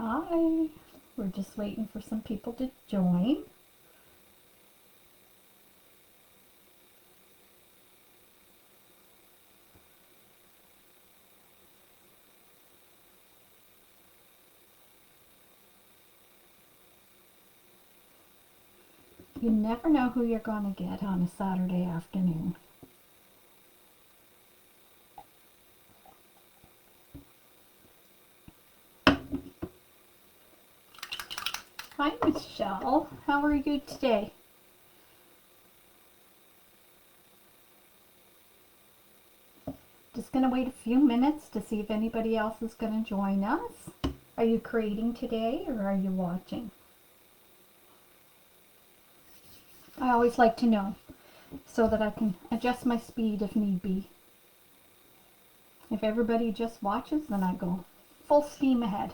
Hi, we're just waiting for some people to join. You never know who you're going to get on a Saturday afternoon. Hi, Michelle. How are you today? Just going to wait a few minutes to see if anybody else is going to join us. Are you creating today or are you watching? I always like to know so that I can adjust my speed if need be. If everybody just watches, then I go full steam ahead.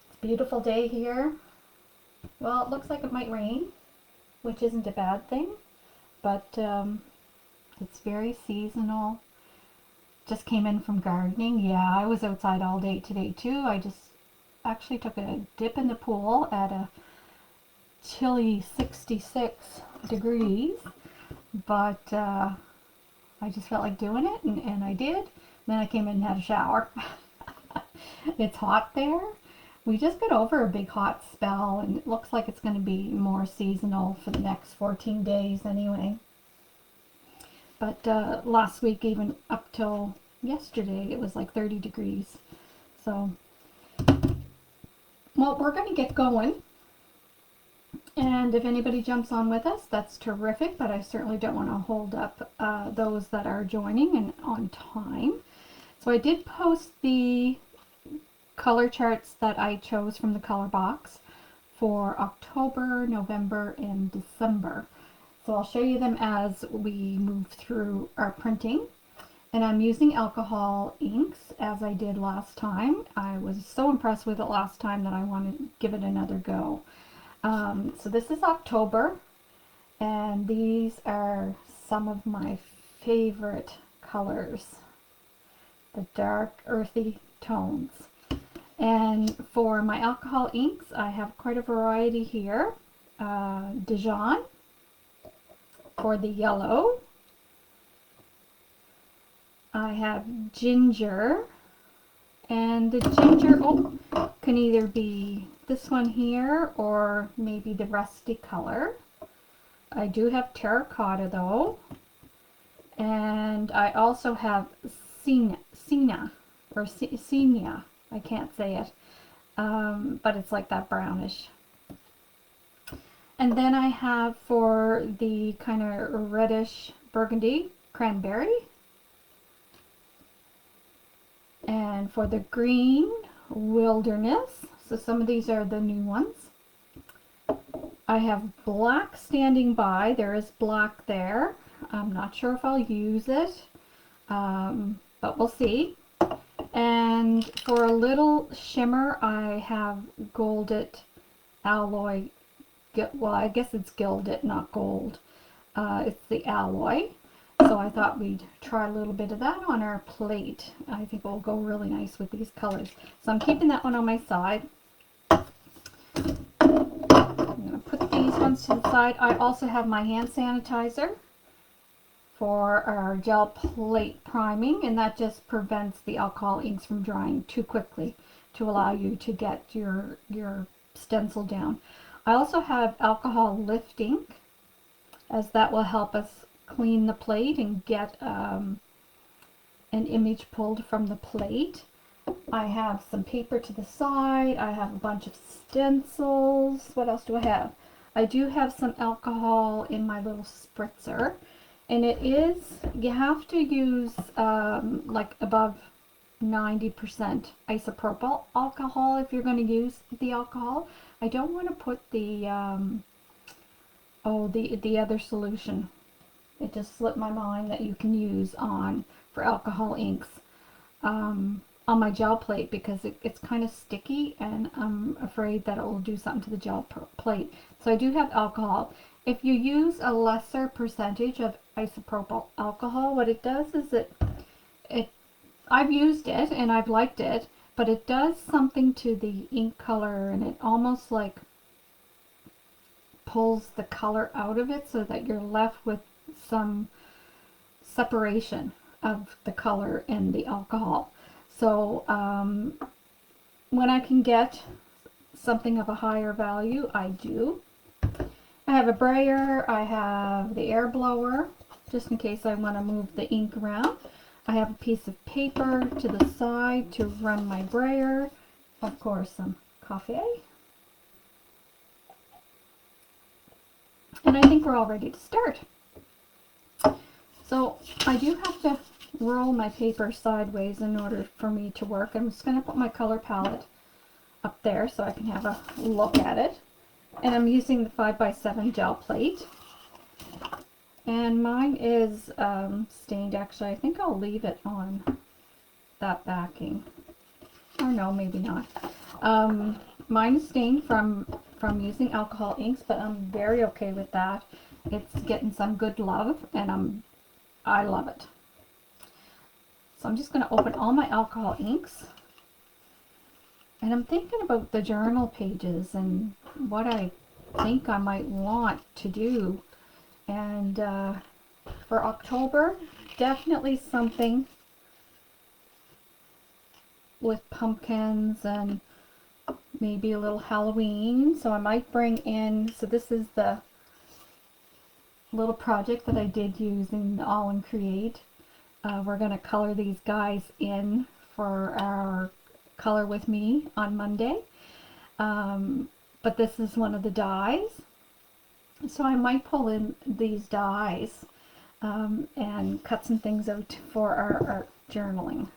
It's a beautiful day here. Well, it looks like it might rain, which isn't a bad thing, but it's very seasonal. Just came in from gardening. Yeah, I was outside all day today too. I just actually took a dip in the pool at a chilly 66 degrees, but I just felt like doing it, and I did. Then I came in and had a shower. It's hot there. We just got over a big hot spell, and it looks like it's going to be more seasonal for the next 14 days anyway. But last week, even up till yesterday, it was like 30 degrees. So, well, we're going to get going. And if anybody jumps on with us, that's terrific, but I certainly don't want to hold up those that are joining and on time. So I did post the color charts that I chose from the color box for October, November, and December. So I'll show you them as we move through our printing. And I'm using alcohol inks as I did last time. I was so impressed with it last time that I want to give it another go. So this is October, and these are some of my favorite colors, the dark earthy tones. And for my alcohol inks, I have quite a variety here. Dijon for the yellow. I have ginger, and the ginger can either be this one here or maybe the rusty color. I do have terracotta though, and I also have sienna or sienna. I can't say it, but it's like that brownish. And then I have for the kind of reddish burgundy, cranberry. And for the green, wilderness. So some of these are the new ones. I have black standing by. There is black there. I'm not sure if I'll use it, but we'll see. And for a little shimmer, I have Goldit Alloy. Well, I guess it's Gildit, not gold. It's the alloy. So I thought we'd try a little bit of that on our plate. I think it will go really nice with these colors. So I'm keeping that one on my side. I'm going to put these ones to the side. I also have my hand sanitizer for our gel plate priming, and that just prevents the alcohol inks from drying too quickly to allow you to get your stencil down. I also have alcohol lift ink, as that will help us clean the plate and get an image pulled from the plate. I have some paper to the side. I have a bunch of stencils. What else do I have? I do have some alcohol in my little spritzer, and it is, you have to use like above 90% isopropyl alcohol if you're going to use the alcohol. I don't want to put the the other solution. It just slipped my mind that you can use for alcohol inks on my gel plate, because it's kind of sticky, and I'm afraid that it will do something to the gel plate. So I do have alcohol. If you use a lesser percentage of isopropyl alcohol. What it does is I've used it and I've liked it, but it does something to the ink color, and it almost like pulls the color out of it so that you're left with some separation of the color and the alcohol. So when I can get something of a higher value, I do. I have a brayer, I have the air blower, just in case I want to move the ink around. I have a piece of paper to the side to run my brayer. Of course, some coffee. And I think we're all ready to start. So I do have to roll my paper sideways in order for me to work. I'm just going to put my color palette up there so I can have a look at it. And I'm using the 5x7 gel plate. And mine is stained. Actually, I think I'll leave it on that backing. Or no, maybe not. Mine is stained from using alcohol inks, but I'm very okay with that. It's getting some good love, and I love it. So I'm just going to open all my alcohol inks. And I'm thinking about the journal pages and what I think I might want to do. And for October, definitely something with pumpkins and maybe a little Halloween. So I might bring in, so this is the little project that I did using the All in Create. We're going to color these guys in for our Color With Me on Monday. But this is one of the dies. So I might pull in these dies and cut some things out for our art journaling.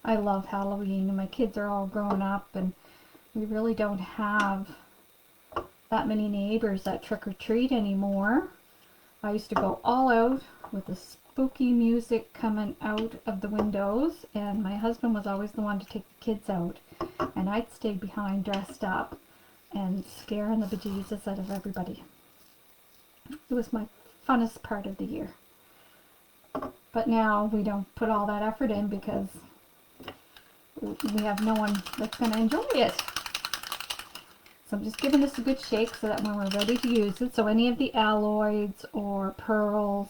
I love Halloween, and my kids are all grown up, and we really don't have that many neighbors that trick-or-treat anymore. I used to go all out with the spooky music coming out of the windows, and my husband was always the one to take the kids out, and I'd stay behind dressed up and scaring the bejesus out of everybody. It was my funnest part of the year. But now we don't put all that effort in because we have no one that's going to enjoy it. So I'm just giving this a good shake so that when we're ready to use it, so any of the alloys or pearls,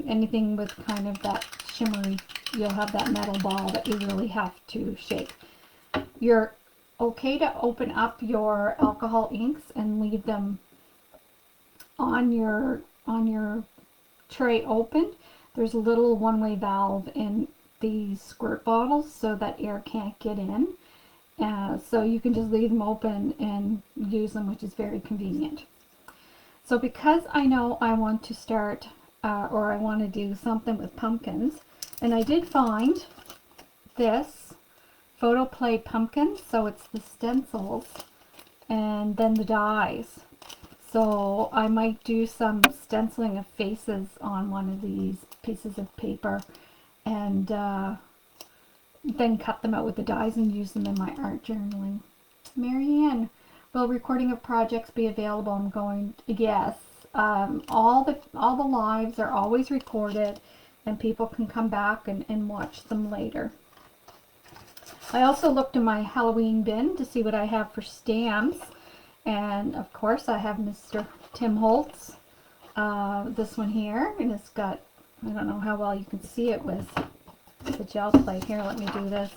anything with kind of that shimmery, you'll have that metal ball that you really have to shake. You're okay to open up your alcohol inks and leave them on your tray open. There's a little one-way valve in these squirt bottles so that air can't get in. So you can just leave them open and use them, which is very convenient. So because I know I want to start or I want to do something with pumpkins, and I did find this Photoplay pumpkin, so it's the stencils and then the dies. So I might do some stenciling of faces on one of these pieces of paper and then cut them out with the dies and use them in my art journaling. Marianne, will recording of projects be available? I'm going, yes. All the lives are always recorded, and people can come back and watch them later. I also looked in my Halloween bin to see what I have for stamps. And of course I have Mr. Tim Holtz, this one here, and it's got, I don't know how well you can see it with the gel plate. Here, let me do this.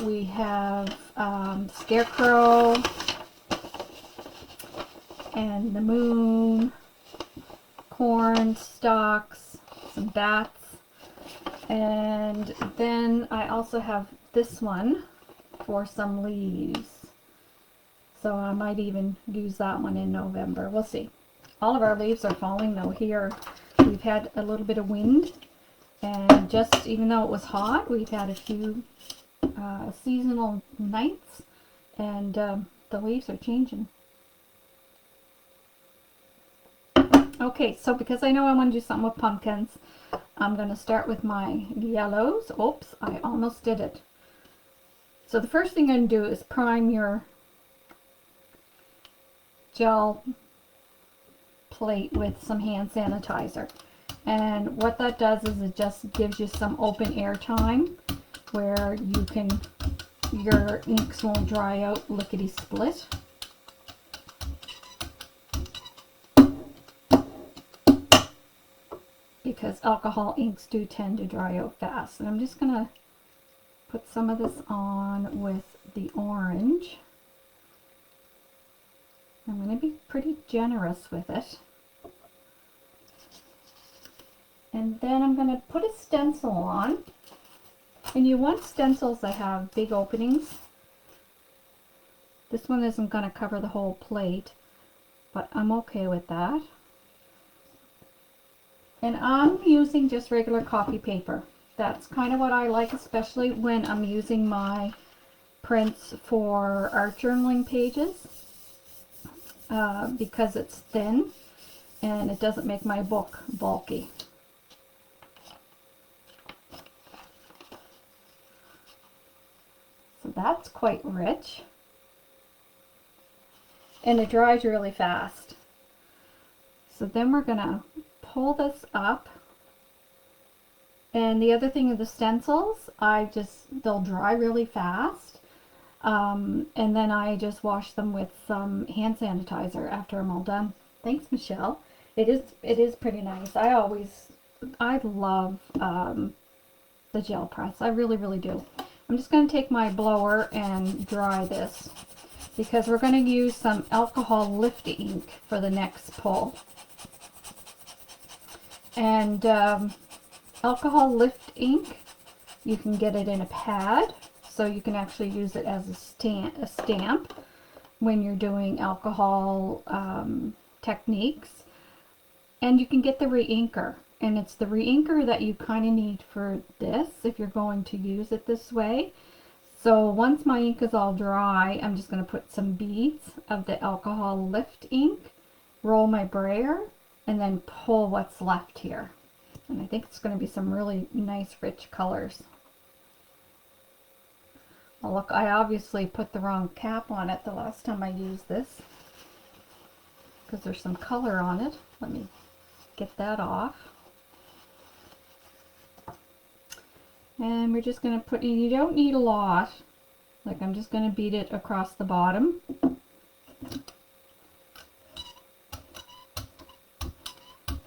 We have Scarecrow and the moon, corn stalks, some bats, and then I also have this one for some leaves. So I might even use that one in November. We'll see. All of our leaves are falling though. Here we've had a little bit of wind, and just even though it was hot, we've had a few seasonal nights, and the leaves are changing. Okay, so because I know I want to do something with pumpkins, I'm going to start with my yellows. Oops, I almost did it. So the first thing you're going to do is prime your gel plate with some hand sanitizer. And what that does is it just gives you some open air time where your inks won't dry out lickety split. Because alcohol inks do tend to dry out fast. And I'm just going to put some of this on with the orange. I'm going to be pretty generous with it. And then I'm going to put a stencil on. And you want stencils that have big openings. This one isn't going to cover the whole plate, but I'm okay with that. And I'm using just regular copy paper. That's kind of what I like, especially when I'm using my prints for art journaling pages, because it's thin and it doesn't make my book bulky. So that's quite rich. And it dries really fast. So then we're going to pull this up. And the other thing with the stencils, they'll dry really fast. And then I just wash them with some hand sanitizer after I'm all done. Thanks, Michelle. It is pretty nice. I love the gel press. I really, really do. I'm just going to take my blower and dry this because we're going to use some alcohol lift ink for the next pull. And alcohol lift ink, you can get it in a pad, so you can actually use it as a stamp when you're doing alcohol techniques. And you can get the re-inker, and it's the re-inker that you kind of need for this if you're going to use it this way. So once my ink is all dry, I'm just going to put some beads of the alcohol lift ink, roll my brayer, and then pull what's left here. And I think it's going to be some really nice rich colors. Oh, look, I obviously put the wrong cap on it the last time I used this because there's some color on it. Let me get that off. And we're just going to put, you don't need a lot. Like, I'm just going to beat it across the bottom.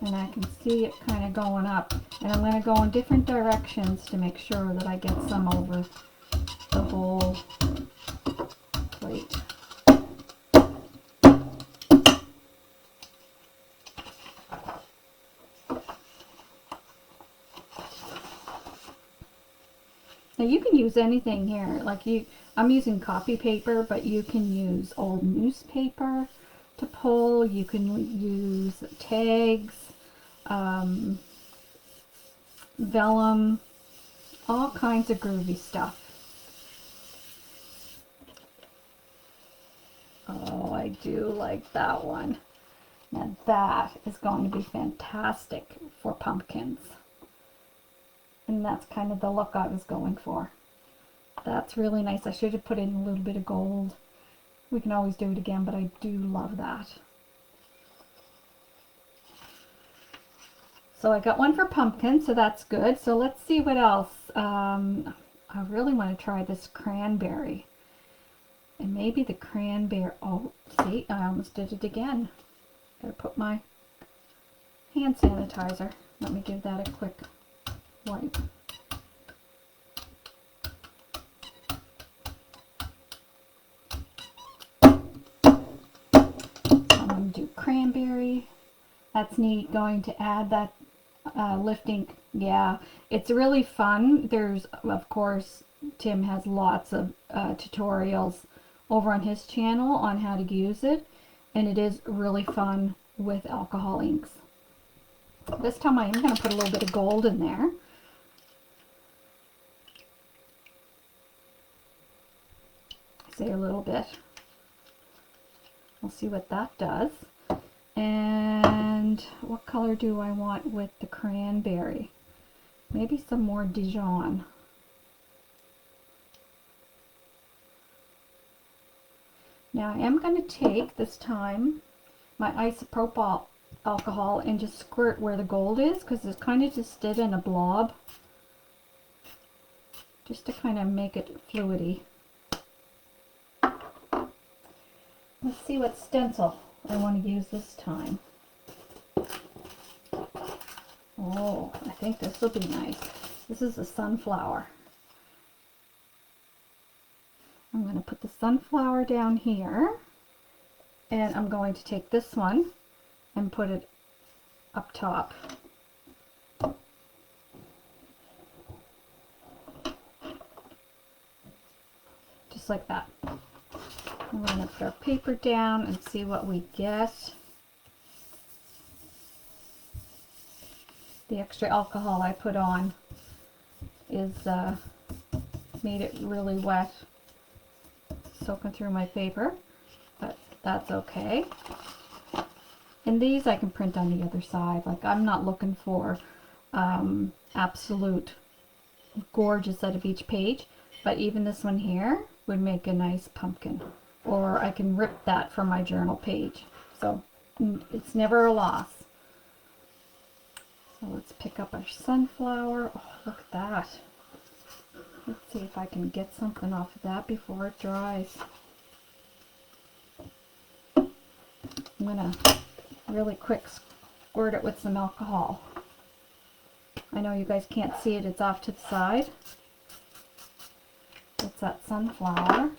And I can see it kind of going up. And I'm going to go in different directions to make sure that I get some over the whole plate. Now you can use anything here. I'm using copy paper, but you can use old newspaper to pull. You can use tags, vellum, all kinds of groovy stuff. Oh, I do like that one. Now that is going to be fantastic for pumpkins. And that's kind of the look I was going for. That's really nice. I should have put in a little bit of gold. We can always do it again, but I do love that. So I got one for pumpkin, so that's good. So let's see what else. I really want to try this cranberry. And maybe the cranberry, oh, see, I almost did it again. Gotta put my hand sanitizer. Let me give that a quick wipe. I'm going to do cranberry. That's neat, going to add that lift ink. Yeah, it's really fun. There's, of course, Tim has lots of tutorials over on his channel on how to use it, and it is really fun with alcohol inks. This time I am going to put a little bit of gold in there. Say a little bit. We'll see what that does. And what color do I want with the cranberry? Maybe some more Dijon. Now I am going to take this time my isopropyl alcohol and just squirt where the gold is, because it's kind of just did in a blob, just to kind of make it fluidy. Let's see what stencil I want to use this time. Oh, I think this will be nice. This is a sunflower. I'm going to put the sunflower down here, and I'm going to take this one and put it up top. Just like that. We're going to put our paper down and see what we get. The extra alcohol I put on is made it really wet, soaking through my paper, but that's okay. And these I can print on the other side. Like, I'm not looking for absolute gorgeous out of each page, but even this one here would make a nice pumpkin. Or I can rip that from my journal page. So it's never a loss. So let's pick up our sunflower. Oh, look at that. Let's see if I can get something off of that before it dries. I'm gonna really quick squirt it with some alcohol. I know you guys can't see it, it's off to the side. It's that sunflower.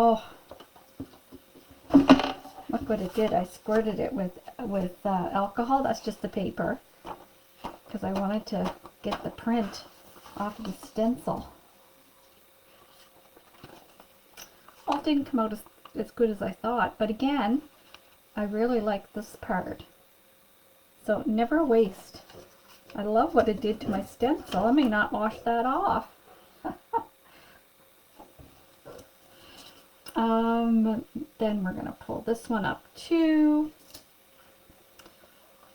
Oh, look what it did. I squirted it with alcohol. That's just the paper, because I wanted to get the print off of the stencil. Well, it didn't come out as good as I thought, but again, I really like this part. So never a waste. I love what it did to my stencil. I may not wash that off. Then we're going to pull this one up too.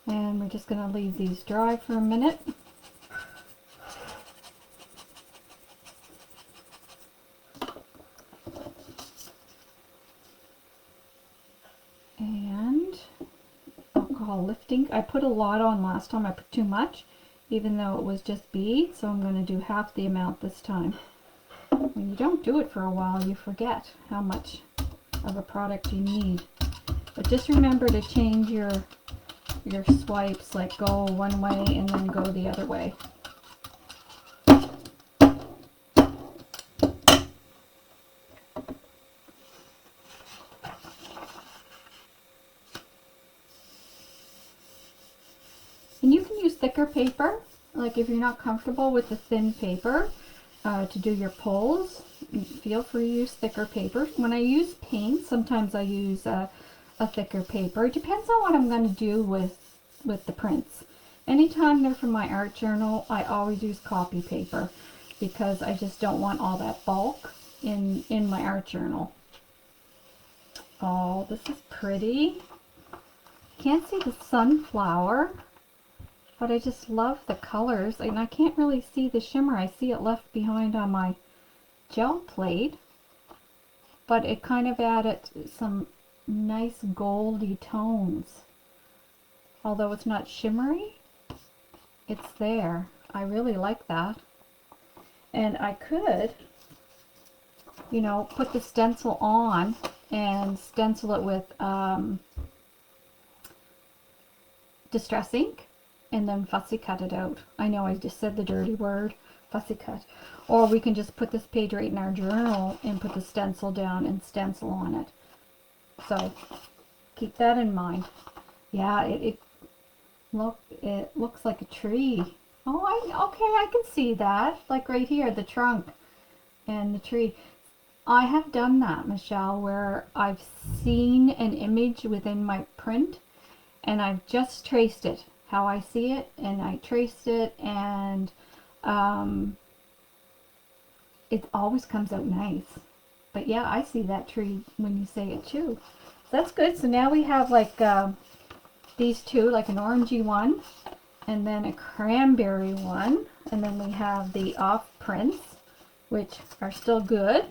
And we're just going to leave these dry for a minute. And alcohol lifting. I put a lot on last time. I put too much, even though it was just beads. So I'm going to do half the amount this time. When you don't do it for a while, you forget how much of a product you need. But just remember to change your swipes, like go one way and then go the other way. And you can use thicker paper, like if you're not comfortable with the thin paper to do your pulls, feel free to use thicker paper. When I use paint, sometimes I use a thicker paper. It depends on what I'm going to do with the prints. Anytime they're from my art journal, I always use copy paper, because I just don't want all that bulk in my art journal. Oh, this is pretty. Can't see the sunflower, but I just love the colors, and I can't really see the shimmer. I see it left behind on my gel plate, but it kind of added some nice goldy tones. Although it's not shimmery, it's there. I really like that. And I could, you know, put the stencil on and stencil it with Distress ink, and then fussy cut it out. I know I just said the dirty word, fussy cut. Or we can just put this page right in our journal and put the stencil down and stencil on it. So keep that in mind. Yeah, it looks like a tree. Oh, okay, I can see that. Like right here, the trunk and the tree. I have done that, Michelle, where I've seen an image within my print and I've just traced it, how I see it, and I traced it, and it always comes out nice. But yeah, I see that tree when you say it too. So that's good. So now we have like these two, like an orangey one, and then a cranberry one, and then we have the off prints, which are still good.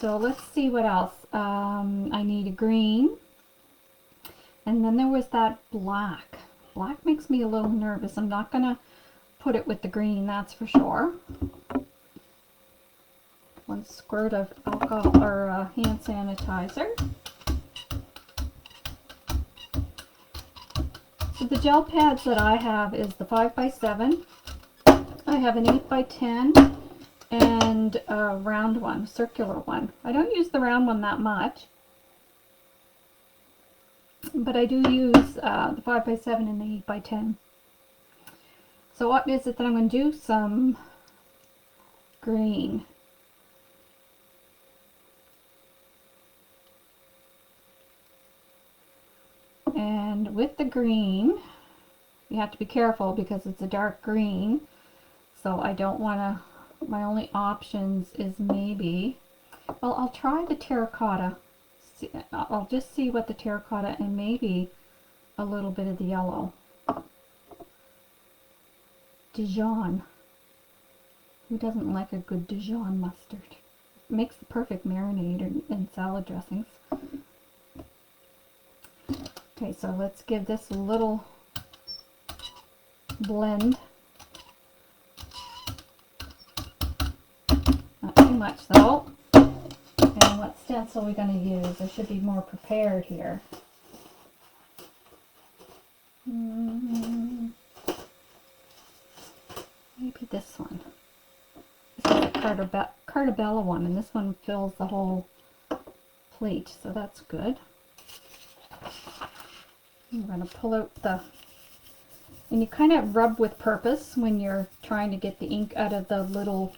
So let's see what else. I need a green. And then there was that black. Black makes me a little nervous. I'm not going to put it with the green, that's for sure. 1 squirt of alcohol or hand sanitizer. So the gel pads that I have is the 5x7. I have an 8x10 and a round one, circular one. I don't use the round one that much, but I do use the 5x7 and the 8x10. So what is it that I'm going to do? Some green. And with the green, you have to be careful because it's a dark green. So I don't want to, my only options is maybe, well, I'll try the terracotta. I'll just see what the terracotta and maybe a little bit of the yellow. Dijon. Who doesn't like a good Dijon mustard? It makes the perfect marinade in salad dressings. Okay, so let's give this a little blend. Not too much though. And what stencil are we going to use? I should be more prepared here. Maybe this one. This is the Cartabella one, and this one fills the whole plate, so that's good. I'm going to pull out the, and you kind of rub with purpose when you're trying to get the ink out of the little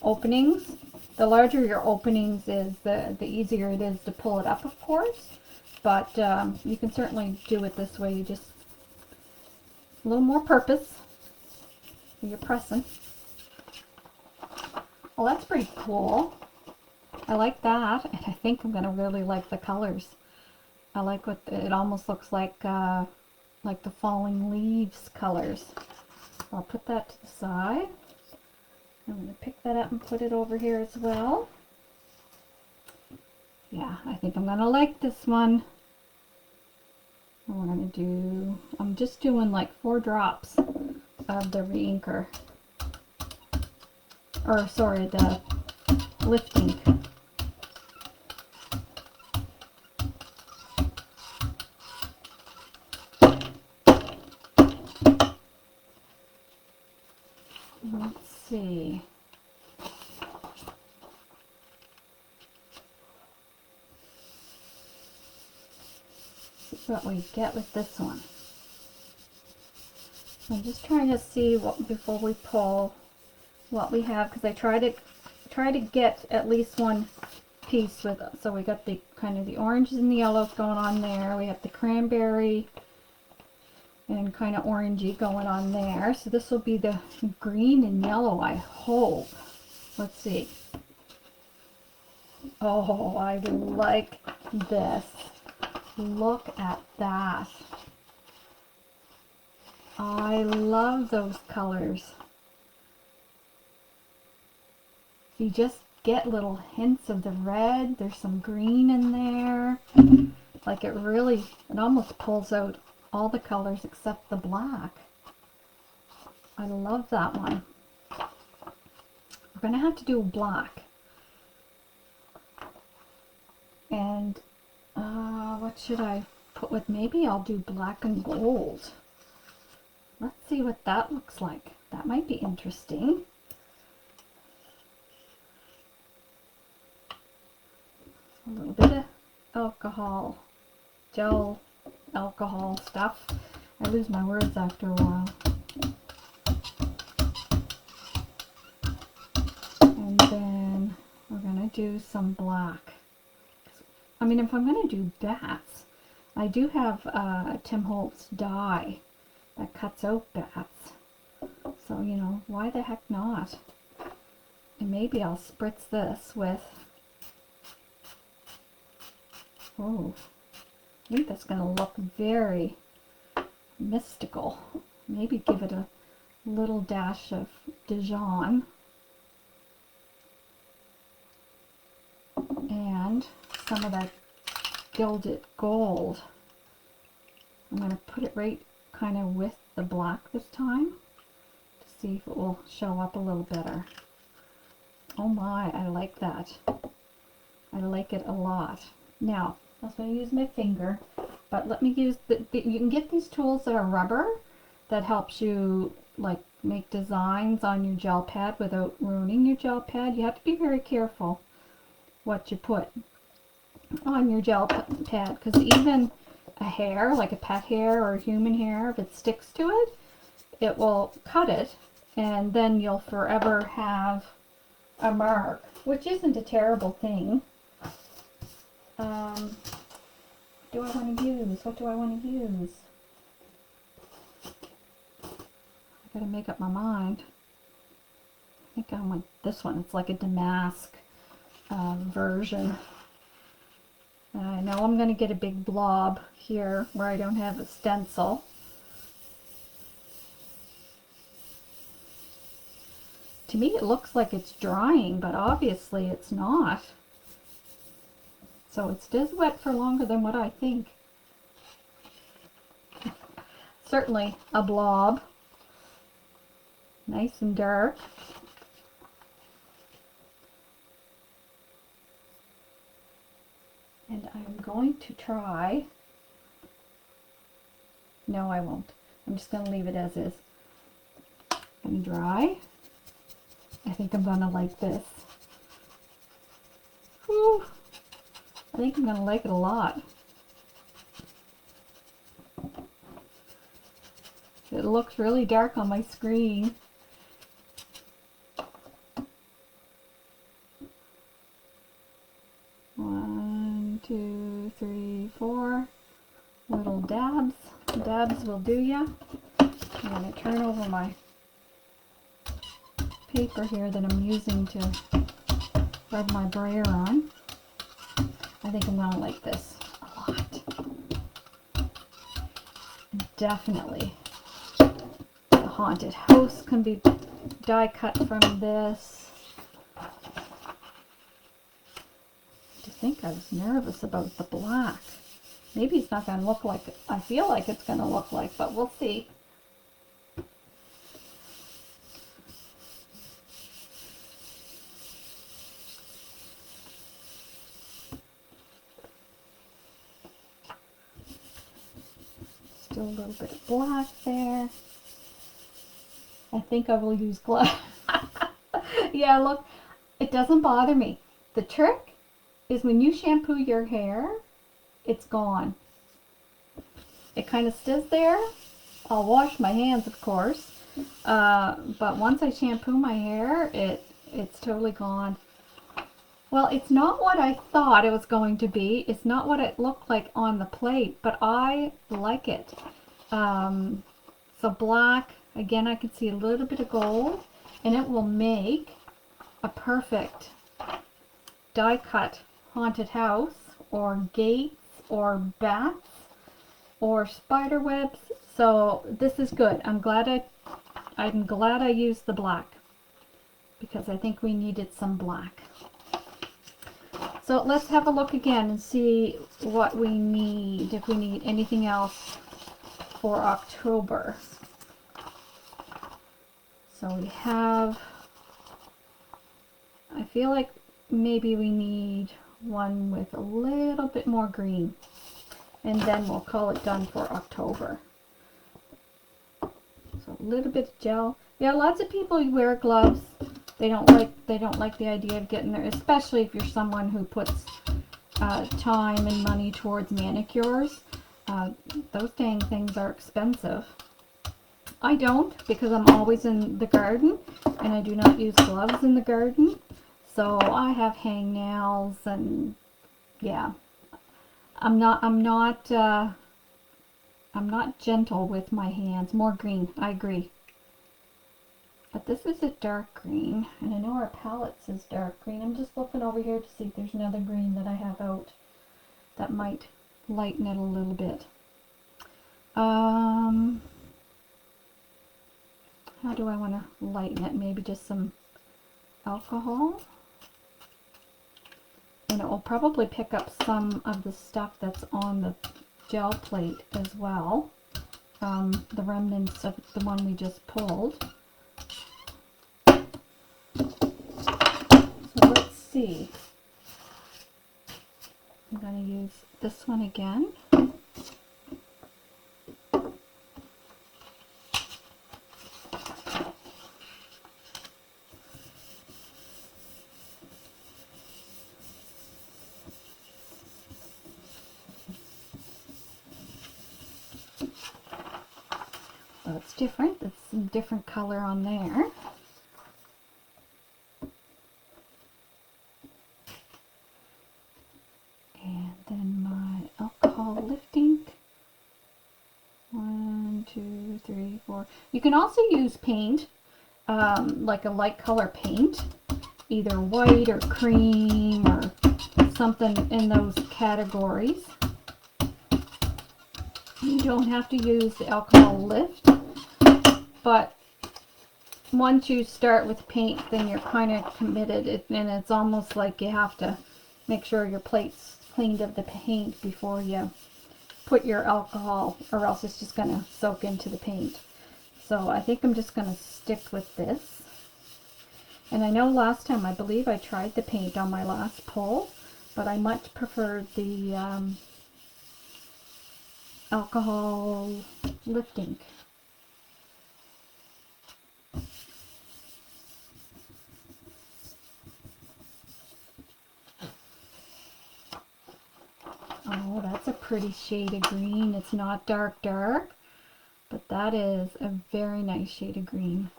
openings. The larger your openings is, the easier it is to pull it up, of course. But you can certainly do it this way. You just, a little more purpose. You're pressing. Well, that's pretty cool. I like that, and I think I'm going to really like the colors. I like what it almost looks like the falling leaves colors. I'll put that to the side. I'm going to pick that up and put it over here as well. Yeah, I think I'm going to like this one. I'm just doing like 4 drops of the re-inker. Or sorry, the lift ink. Let's see. This is what we get with this one. I'm just trying to see what, before we pull, what we have, because I try to get at least one piece with. So we got the kind of the oranges and the yellows going on there. We have the cranberry and kind of orangey going on there. So this will be the green and yellow, I hope. Let's see. Oh, I like this. Look at that. I love those colors. You just get little hints of the red. There's some green in there. Like it almost pulls out all the colors except the black. I love that one. We're going to have to do black. And what should I put with? Maybe I'll do black and gold. Let's see what that looks like. That might be interesting. A little bit of alcohol, gel alcohol stuff. I lose my words after a while. And then we're going to do some black. I mean, if I'm going to do bats, I do have Tim Holtz dye that cuts out bats. So, you know, why the heck not? And maybe I'll spritz this with, oh, I think that's going to look very mystical. Maybe give it a little dash of Dijon. some of that gilded gold. I'm going to put it right kind of with the black this time to see if it will show up a little better. Oh my, I like that. I like it a lot. Now, I was going to use my finger, but let me use you can get these tools that are rubber that helps you like make designs on your gel pad without ruining your gel pad. You have to be very careful what you put on your gel pad, because even a hair, like a pet hair or a human hair, if it sticks to it, it will cut it, and then you'll forever have a mark, which isn't a terrible thing. Do I want to use? What do I want to use? I gotta make up my mind. I think I want this one. It's like a damask version. I know I'm going to get a big blob here where I don't have a stencil. To me it looks like it's drying, but obviously it's not. So it stays wet for longer than what I think. Certainly a blob. Nice and dark. And I'm going to try, no I won't, I'm just going to leave it as is. And dry. I think I'm going to like this. Whew. I think I'm going to like it a lot. It looks really dark on my screen. One, two, three, four little dabs. Dabs will do ya. I'm going to turn over my paper here that I'm using to rub my brayer on. I think I'm going to like this a lot. Definitely. The haunted house can be die cut from this. I think I was nervous about the black. Maybe it's not going to look like I feel like it's going to look like, but we'll see. Still a little bit of black there. I think I will use gloves. Yeah, look, it doesn't bother me. The trick is when you shampoo your hair, it's gone. It kind of stays there. I'll wash my hands, of course, but once I shampoo my hair, it's totally gone. Well, it's not what I thought it was going to be. It's not what it looked like on the plate, but I like it. So black, again, I can see a little bit of gold, and it will make a perfect die cut haunted house, or gates, or bats, or spider webs. So this is good. I'm glad I used the black, because I think we needed some black. So let's have a look again and see what we need, if we need anything else for October. So we have, I feel like maybe we need one with a little bit more green, and then we'll call it done for October. So a little bit of gel. Yeah, lots of people wear gloves. They don't like the idea of getting there, especially if you're someone who puts time and money towards manicures. Those dang things are expensive. I don't, because I'm always in the garden, and I do not use gloves in the garden. So I have hangnails, and yeah, I'm not gentle with my hands. More green, I agree. But this is a dark green, and I know our palette says dark green. I'm just looking over here to see if there's another green that I have out that might lighten it a little bit. How do I want to lighten it? Maybe just some alcohol. and it will probably pick up some of the stuff that's on the gel plate as well, the remnants of the one we just pulled. So let's see. I'm going to use this one again. So it's different. It's a different color on there. And then my alcohol lifting. 1, 2, 3, 4. You can also use paint, like a light color paint, either white or cream or something in those categories. You don't have to use the alcohol lift, but once you start with paint, then you're kind of committed, and it's almost like you have to make sure your plate's cleaned of the paint before you put your alcohol, or else it's just going to soak into the paint. So I think I'm just going to stick with this. And I know last time, I believe I tried the paint on my last pull, but I much preferred the alcohol lifting. Oh, that's a pretty shade of green. It's not dark, but that is a very nice shade of green.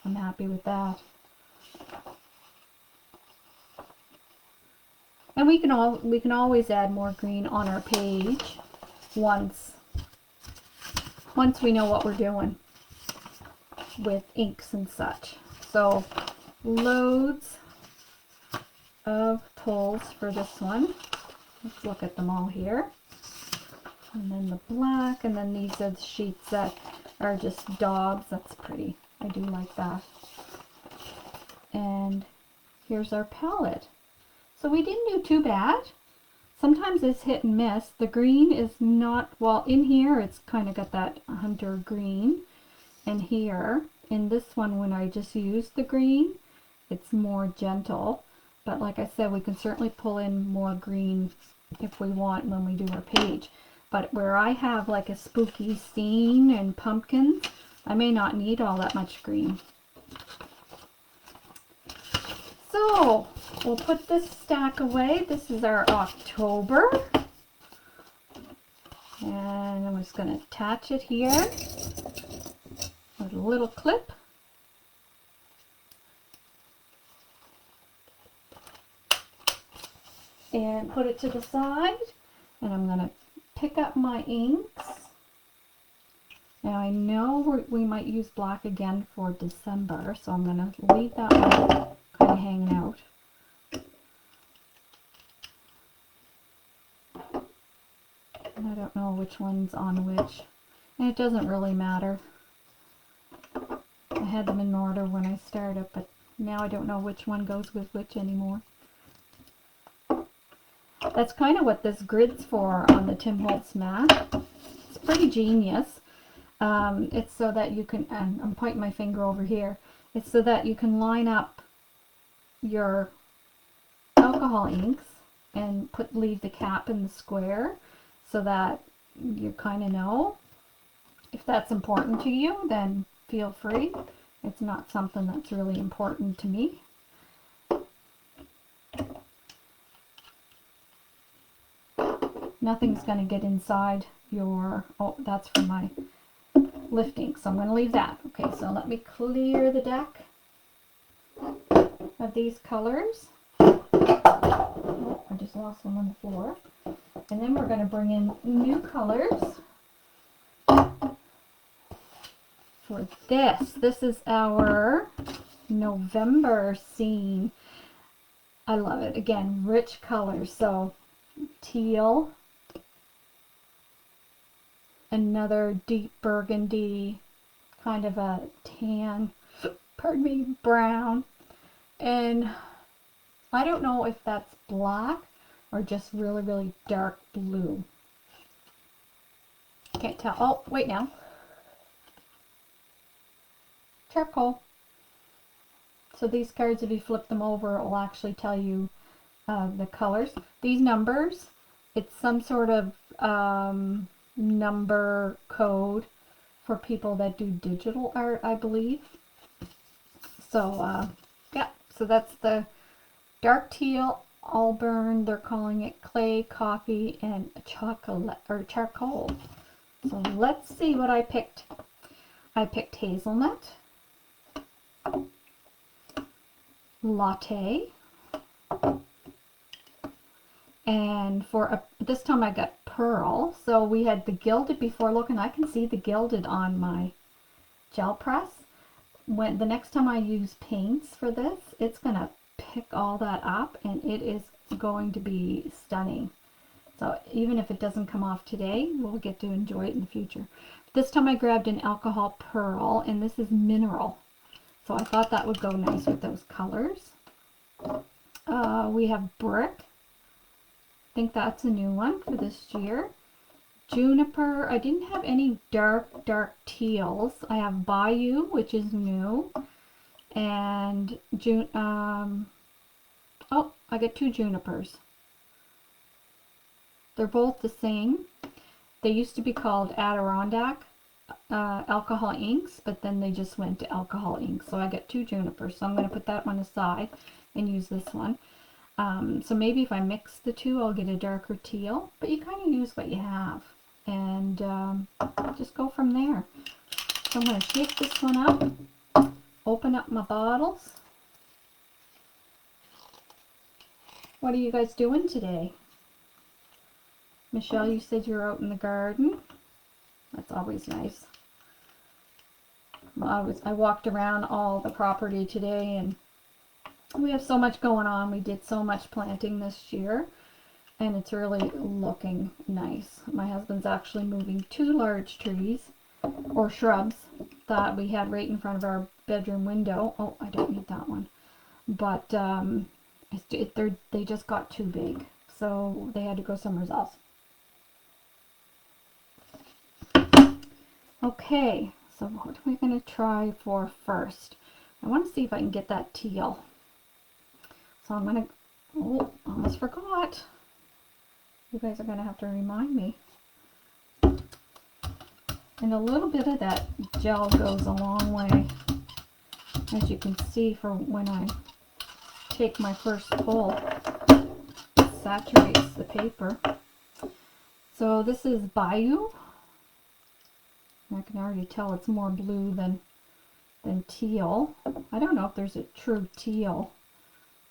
I'm happy with that. And we can always add more green on our page once we know what we're doing with inks and such. So loads of pulls for this one. Let's look at them all here. And then the black, and then these are the sheets that are just dogs. That's pretty. I do like that. And here's our palette. So we didn't do too bad. Sometimes it's hit and miss. The green is not, well, in here it's kind of got that hunter green. And here, in this one, when I just used the green, it's more gentle. But like I said, we can certainly pull in more green if we want when we do our page. But where I have like a spooky scene and pumpkins, I may not need all that much green. So we'll put this stack away. This is our October. And I'm just going to attach it here with a little clip. And put it to the side, and I'm going to pick up my inks. Now I know we might use black again for December, so I'm going to leave that one kind of hanging out. And I don't know which one's on which, and it doesn't really matter. I had them in order when I started, but now I don't know which one goes with which anymore. That's kind of what this grid's for on the Tim Holtz mat. It's pretty genius. It's so that you can, and I'm pointing my finger over here, it's so that you can line up your alcohol inks and leave the cap in the square so that you kind of know. If that's important to you, then feel free. It's not something that's really important to me. Nothing's going to get inside your, oh, that's for my lifting, so I'm going to leave that. Okay, so let me clear the deck of these colors. Oh, I just lost one on the floor. And then we're going to bring in new colors for this. This is our November scene. I love it. Again, rich colors. So teal, another deep burgundy, kind of a tan, pardon me, brown, and I don't know if that's black or just really, really dark blue. Can't tell. Oh, wait now. Charcoal. So these cards, if you flip them over, it will actually tell you the colors. These numbers, it's some sort of number code for people that do digital art, I believe. So, yeah, so that's the dark teal, Auburn. They're calling it clay, coffee, and chocolate or charcoal. So let's see what I picked. I picked hazelnut, latte, and for this time I got pearl. So we had the gilded before. Look, and I can see the gilded on my gel press. When the next time I use paints for this, it's gonna pick all that up, and it is going to be stunning. So even if it doesn't come off today, we'll get to enjoy it in the future. This time I grabbed an alcohol pearl, and this is mineral. So I thought that would go nice with those colors. We have brick. I think that's a new one for this year. Juniper. I didn't have any dark teals. I have Bayou, which is new. And oh, I got two junipers. They're both the same. They used to be called Adirondack alcohol inks, but then they just went to alcohol inks. So I got two junipers. So I'm going to put that one aside and use this one. So maybe if I mix the two, I'll get a darker teal. But you kind of use what you have. And just go from there. So I'm going to shake this one up. Open up my bottles. What are you guys doing today? Michelle, you said you're out in the garden. That's always nice. I walked around all the property today, and we have so much going on. We did so much planting this year, and it's really looking nice. My husband's actually moving two large trees, or shrubs, that we had right in front of our bedroom window. Oh, I don't need that one. But they just got too big, so they had to go somewhere else. Okay, so what are we going to try for first? I want to see if I can get that teal. So I'm going to, oh, almost forgot. You guys are going to have to remind me. And a little bit of that gel goes a long way, as you can see, for when I take my first pull. It saturates the paper. So this is Bayou. I can already tell it's more blue than teal. I don't know if there's a true teal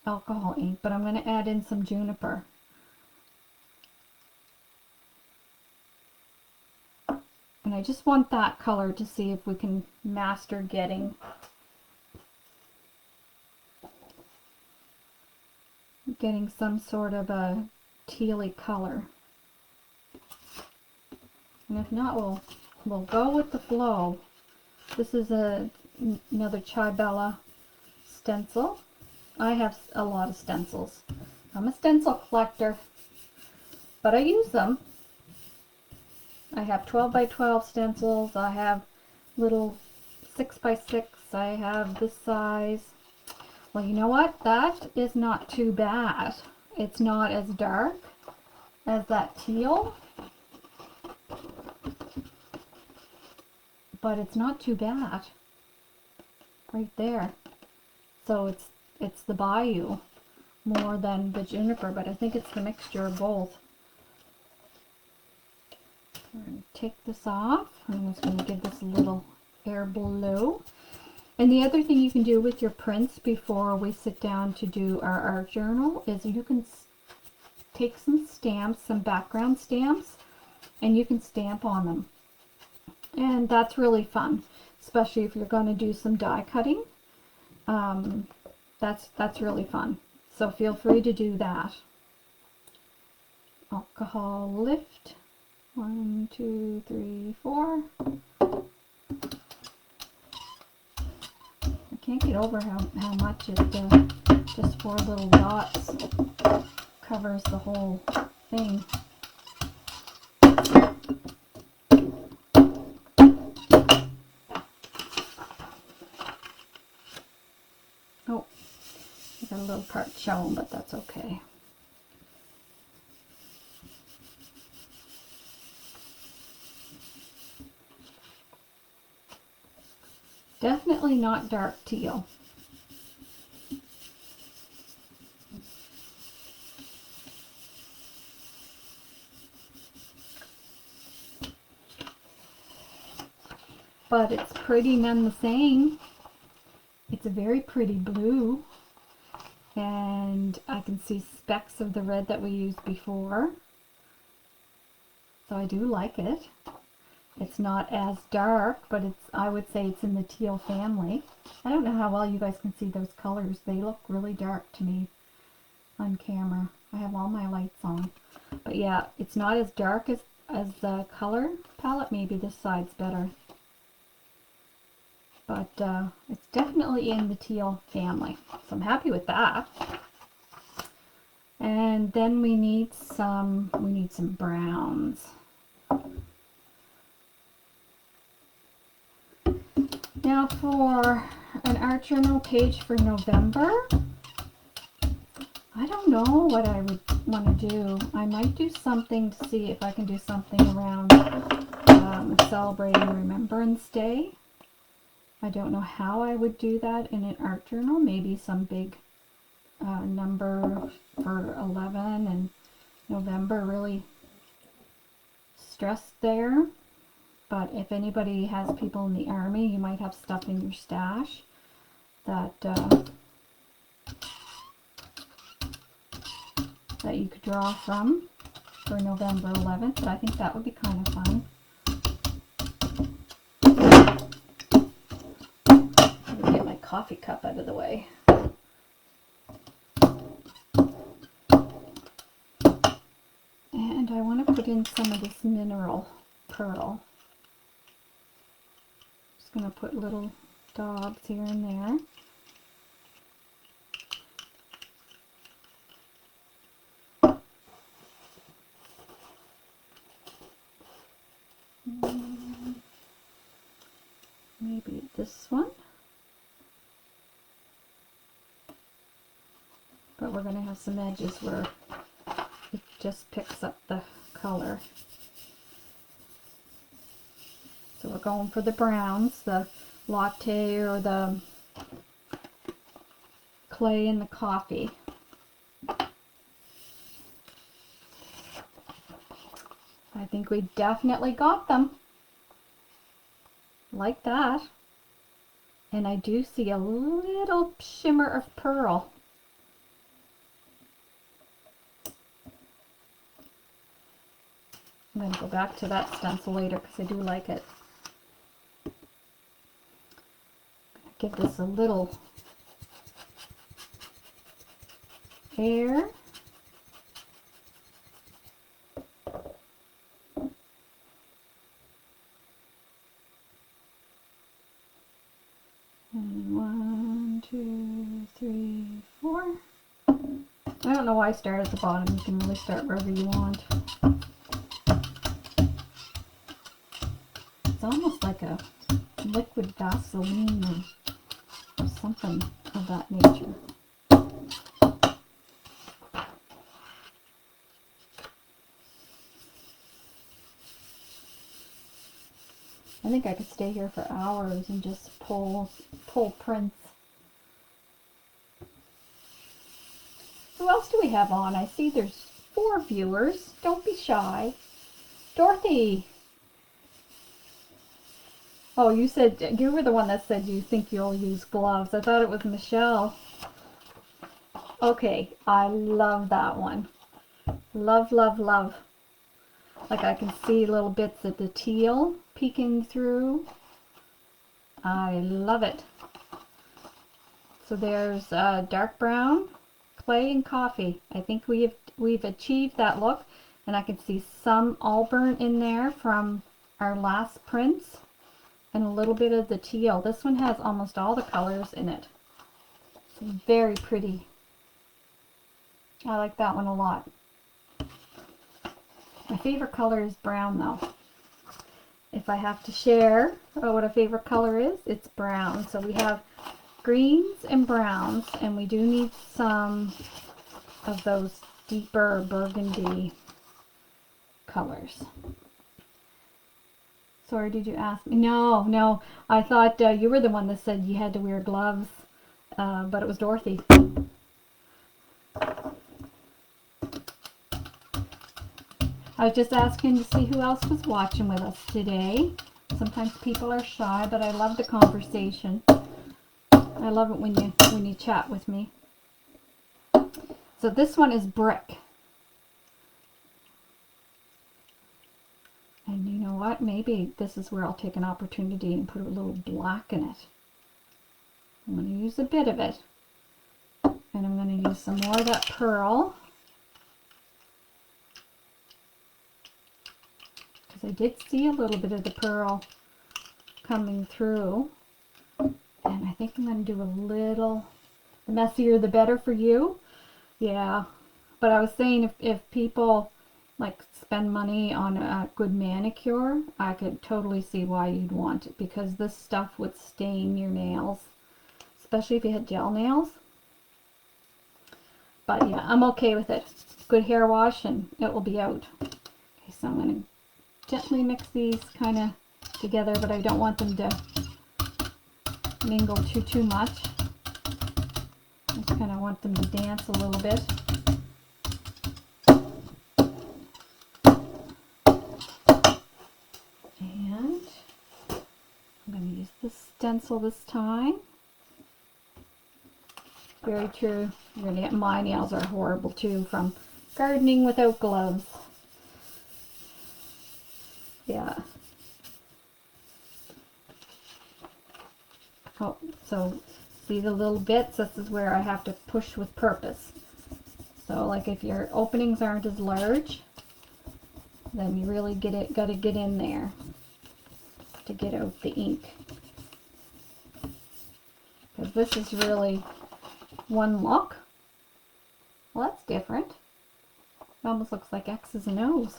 alcohol ink, but I'm going to add in some juniper. And I just want that color to see if we can master getting some sort of a tealy color. And if not, we'll go with the flow. This is another Chai Bella stencil. I have a lot of stencils. I'm a stencil collector, but I use them. I have 12 by 12 stencils. I have little 6 by 6. I have this size. Well, you know what? That is not too bad. It's not as dark as that teal, but it's not too bad. Right there. So it's the Bayou more than the juniper, but I think it's the mixture of both. I'm going to take this off. I'm just going to give this a little air blow. And the other thing you can do with your prints before we sit down to do our art journal is you can take some stamps, some background stamps, and you can stamp on them. And that's really fun, especially if you're going to do some die cutting. That's really fun. So feel free to do that. Alcohol lift. 1, 2, 3, 4. I can't get over how much it just 4 little dots covers the whole thing. Oh, I got a little part shown, but that's okay. Definitely not dark teal. But it's pretty none the same. It's a very pretty blue. And I can see specks of the red that we used before. So I do like it. It's not as dark, but I would say it's in the teal family. I don't know how well you guys can see those colors. They look really dark to me on camera. I have all my lights on. But yeah, it's not as dark as the color palette. Maybe this side's better. But it's definitely in the teal family. So I'm happy with that. And then we need some browns. Now for an art journal page for November, I don't know what I would want to do. I might do something to see if I can do something around celebrating Remembrance Day. I don't know how I would do that in an art journal. Maybe some big number for 11 and November really stressed there. But if anybody has people in the army, you might have stuff in your stash that that you could draw from for November 11th. But I think that would be kind of fun. Let me get my coffee cup out of the way. And I want to put in some of this mineral pearl. Just going to put little dogs here and there. Maybe this one. But we're going to have some edges where it just picks up the color. So we're going for the browns, the latte or the clay and the coffee. I think we definitely got them. Like that. And I do see a little shimmer of pearl. I'm going to go back to that stencil later because I do like it. Give this a little air. And 1, 2, 3, 4. I don't know why I start at the bottom. You can really start wherever you want. It's almost like a liquid Vaseline or something of that nature. I think I could stay here for hours and just pull prints. Who else do we have on? I see there's 4 viewers. Don't be shy. Dorothy. Oh, you said, you were the one that said you think you'll use gloves. I thought it was Michelle. Okay, I love that one. Love, love, love. Like I can see little bits of the teal peeking through. I love it. So there's dark brown, clay, and coffee. I think we've achieved that look, and I can see some auburn in there from our last prints, and a little bit of the teal. This one has almost all the colors in it. Very pretty. I like that one a lot. My favorite color is brown though. If I have to share what a favorite color is, it's brown. So we have greens and browns, and we do need some of those deeper burgundy colors. Sorry, did you ask me? No, no. I thought you were the one that said you had to wear gloves, but it was Dorothy. I was just asking to see who else was watching with us today. Sometimes people are shy, but I love the conversation. I love it when you chat with me. So this one is brick. And you know what? Maybe this is where I'll take an opportunity and put a little black in it. I'm going to use a bit of it. And I'm going to use some more of that pearl. Because I did see a little bit of the pearl coming through. And I think I'm going to do a little, the messier the better for you. Yeah. But I was saying if people like spend money on a good manicure, I could totally see why you'd want it, because this stuff would stain your nails, especially if you had gel nails. But yeah, I'm okay with it. Good hair wash and it will be out. Okay, so I'm going to gently mix these kind of together, but I don't want them to mingle too much. I just kind of want them to dance a little bit. And I'm going to use this stencil this time. Very true. You're going to get, my nails are horrible too from gardening without gloves. Yeah. Oh, so see the little bits? This is where I have to push with purpose. So like if your openings aren't as large, then you really got to get in there to get out the ink. Because this is really one look. Well, that's different. It almost looks like X's and O's.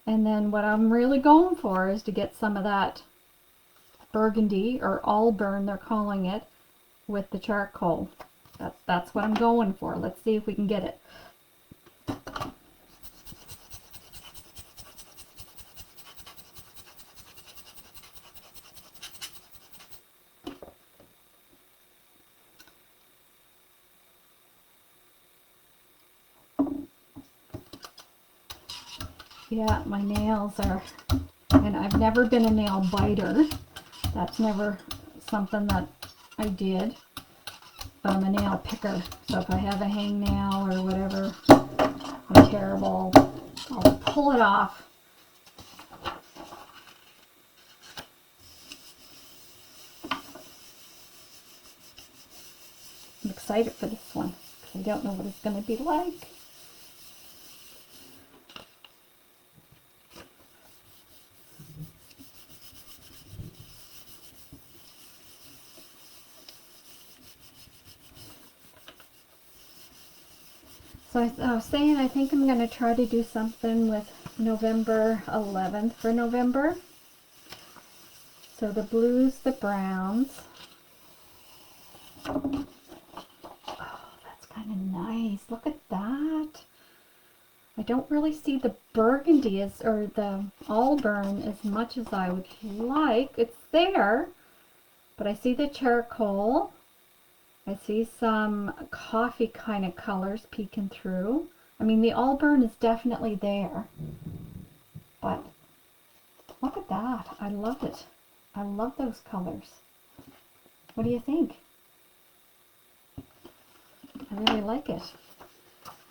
And then what I'm really going for is to get some of that burgundy, or Allburn they're calling it, with the charcoal. That's what I'm going for. Let's see if we can get it. Yeah, my nails are, and I've never been a nail biter. That's never something that I did. But I'm a nail picker, so if I have a hangnail or whatever, I'm terrible. I'll pull it off. I'm excited for this one, because I don't know what it's going to be like. So I was saying I think I'm going to try to do something with November 11th for November. So the blues, the browns. Oh, that's kind of nice. Look at that. I don't really see the burgundy or the Allburn as much as I would like. It's there, but I see the charcoal. I see some coffee kind of colors peeking through. I mean, the Allburn is definitely there, but look at that. I love it. I love those colors. What do you think? I really like it.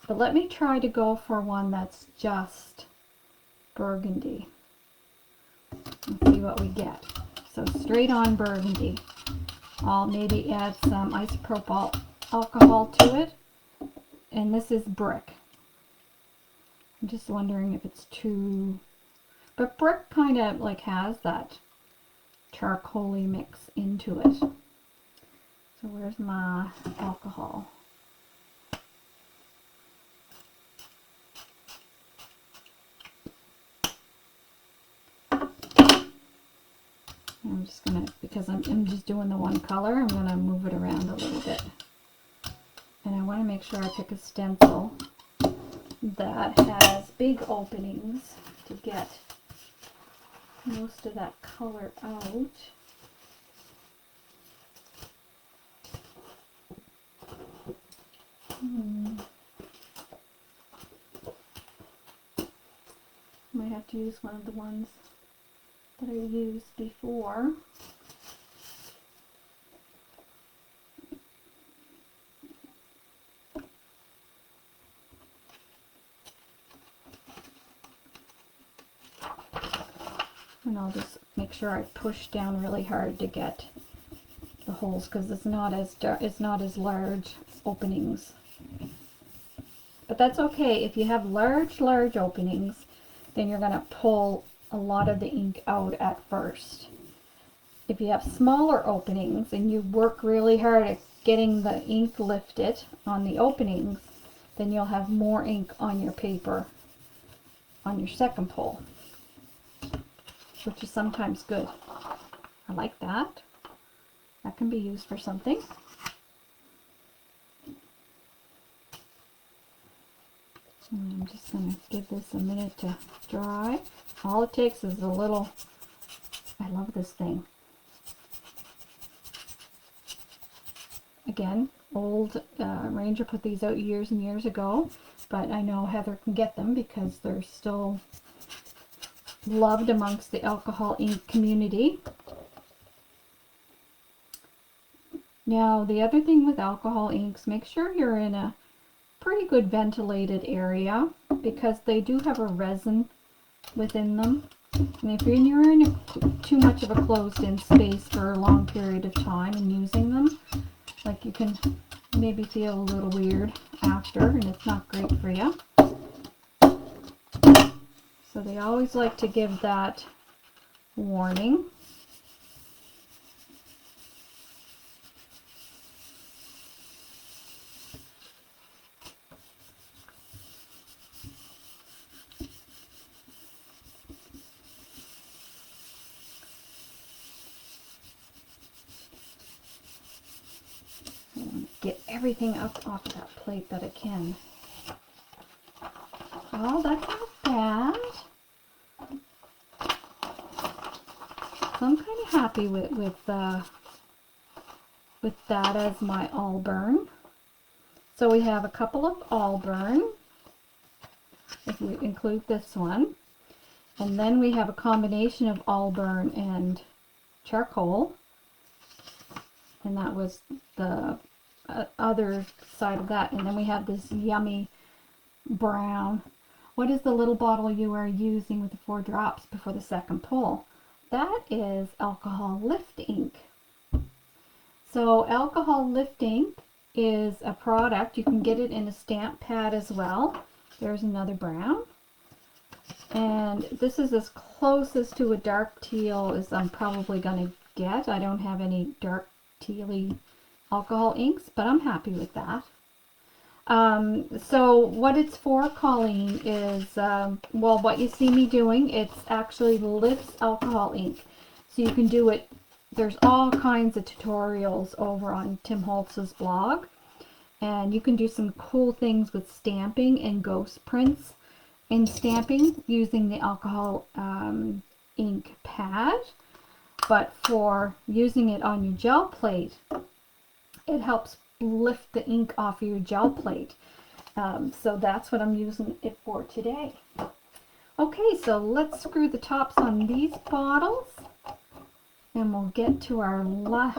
But let me try to go for one that's just burgundy. Let's see what we get. So straight on burgundy. I'll maybe add some isopropyl alcohol to it. And this is brick. I'm just wondering if it's too... But brick kind of like has that charcoaly mix into it. So where's my alcohol? I'm just gonna, because I'm just doing the one color, I'm gonna move it around a little bit. And I want to make sure I pick a stencil that has big openings to get most of that color out. Might have to use one of the ones that I used before. And I'll just make sure I push down really hard to get the holes, because it's not as large openings. But that's okay. If you have large openings, then you're going to pull a lot of the ink out at first. If you have smaller openings and you work really hard at getting the ink lifted on the openings, then you'll have more ink on your paper on your second pull, which is sometimes good. I like that. That can be used for something. And I'm just going to give this a minute to dry. All it takes is a little, I love this thing. Again, old Ranger put these out years and years ago, but I know Heather can get them because they're still loved amongst the alcohol ink community. Now, the other thing with alcohol inks, make sure you're in a pretty good ventilated area, because they do have a resin within them. And if you're in too much of a closed-in space for a long period of time and using them, like, you can maybe feel a little weird after, and it's not great for you. So they always like to give that warning. Get everything up off of that plate that I can. Oh, that's not bad. So I'm kind of happy with that as my Allburn. So we have a couple of Allburn, if you include this one, and then we have a combination of Allburn and charcoal, and that was the other side of that. And then we have this yummy brown. What is the little bottle you are using with the 4 drops before the second pull? That is Alcohol Lift Ink. So Alcohol Lift Ink is a product. You can get it in a stamp pad as well. There's another brown. And this is as closest to a dark teal as I'm probably going to get. I don't have any dark tealy alcohol inks, but I'm happy with that. So what it's for, Colleen, is, well, what you see me doing, it's actually lifts alcohol ink. So you can do it, there's all kinds of tutorials over on Tim Holtz's blog, and you can do some cool things with stamping and ghost prints in stamping using the alcohol ink pad. But for using it on your gel plate, it helps lift the ink off your gel plate. So that's what I'm using it for today. Okay, so let's screw the tops on these bottles, and we'll get to our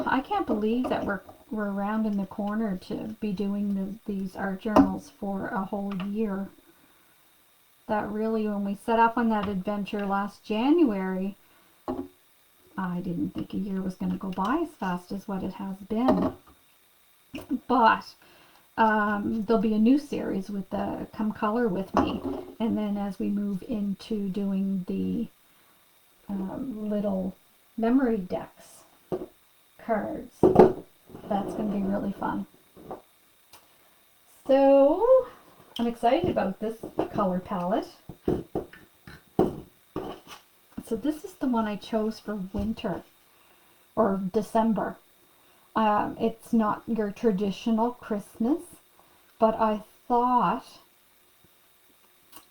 I can't believe that we're rounding the corner to be doing these art journals for a whole year. That really, when we set off on that adventure last January, I didn't think a year was going to go by as fast as what it has been. But there'll be a new series with the Come Color With Me, and then as we move into doing the little memory decks cards, That's going to be really fun. So I'm excited about this color palette. So this is the one I chose for winter or December. It's not your traditional Christmas, but I thought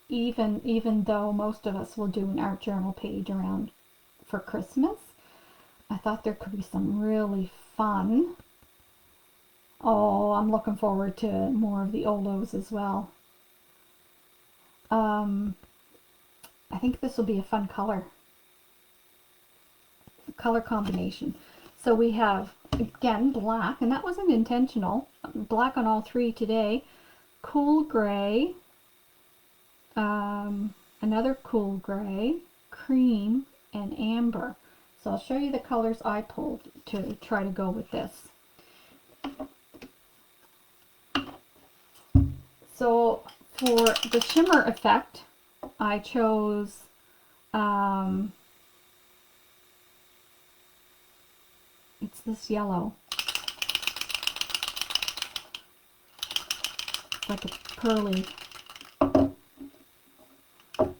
even though most of us will do an art journal page around for Christmas, I thought there could be some really fun. Oh, I'm looking forward to more of the Olos as well. I think this will be a fun color combination. So we have, again, black, and that wasn't intentional. Black on all three today. Cool gray, another cool gray, cream, and amber. So I'll show you the colors I pulled to try to go with this. So for the shimmer effect, I chose it's this yellow. It's like a pearly.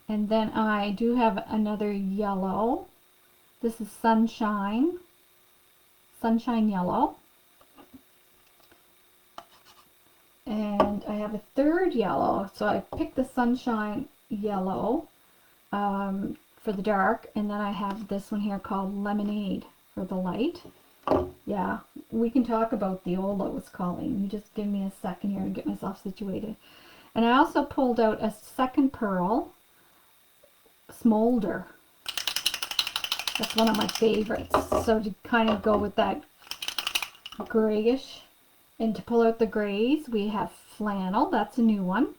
And then I do have another yellow. This is Sunshine Yellow. And I have a third yellow, so I picked the Sunshine Yellow for the dark, and then I have this one here called Lemonade for the light. Yeah, we can talk about the Olos, Colleen. You just give me a second here to get myself situated. And I also pulled out a second pearl, Smolder. That's one of my favorites. So to kind of go with that grayish. And to pull out the grays, we have Flannel. That's a new one.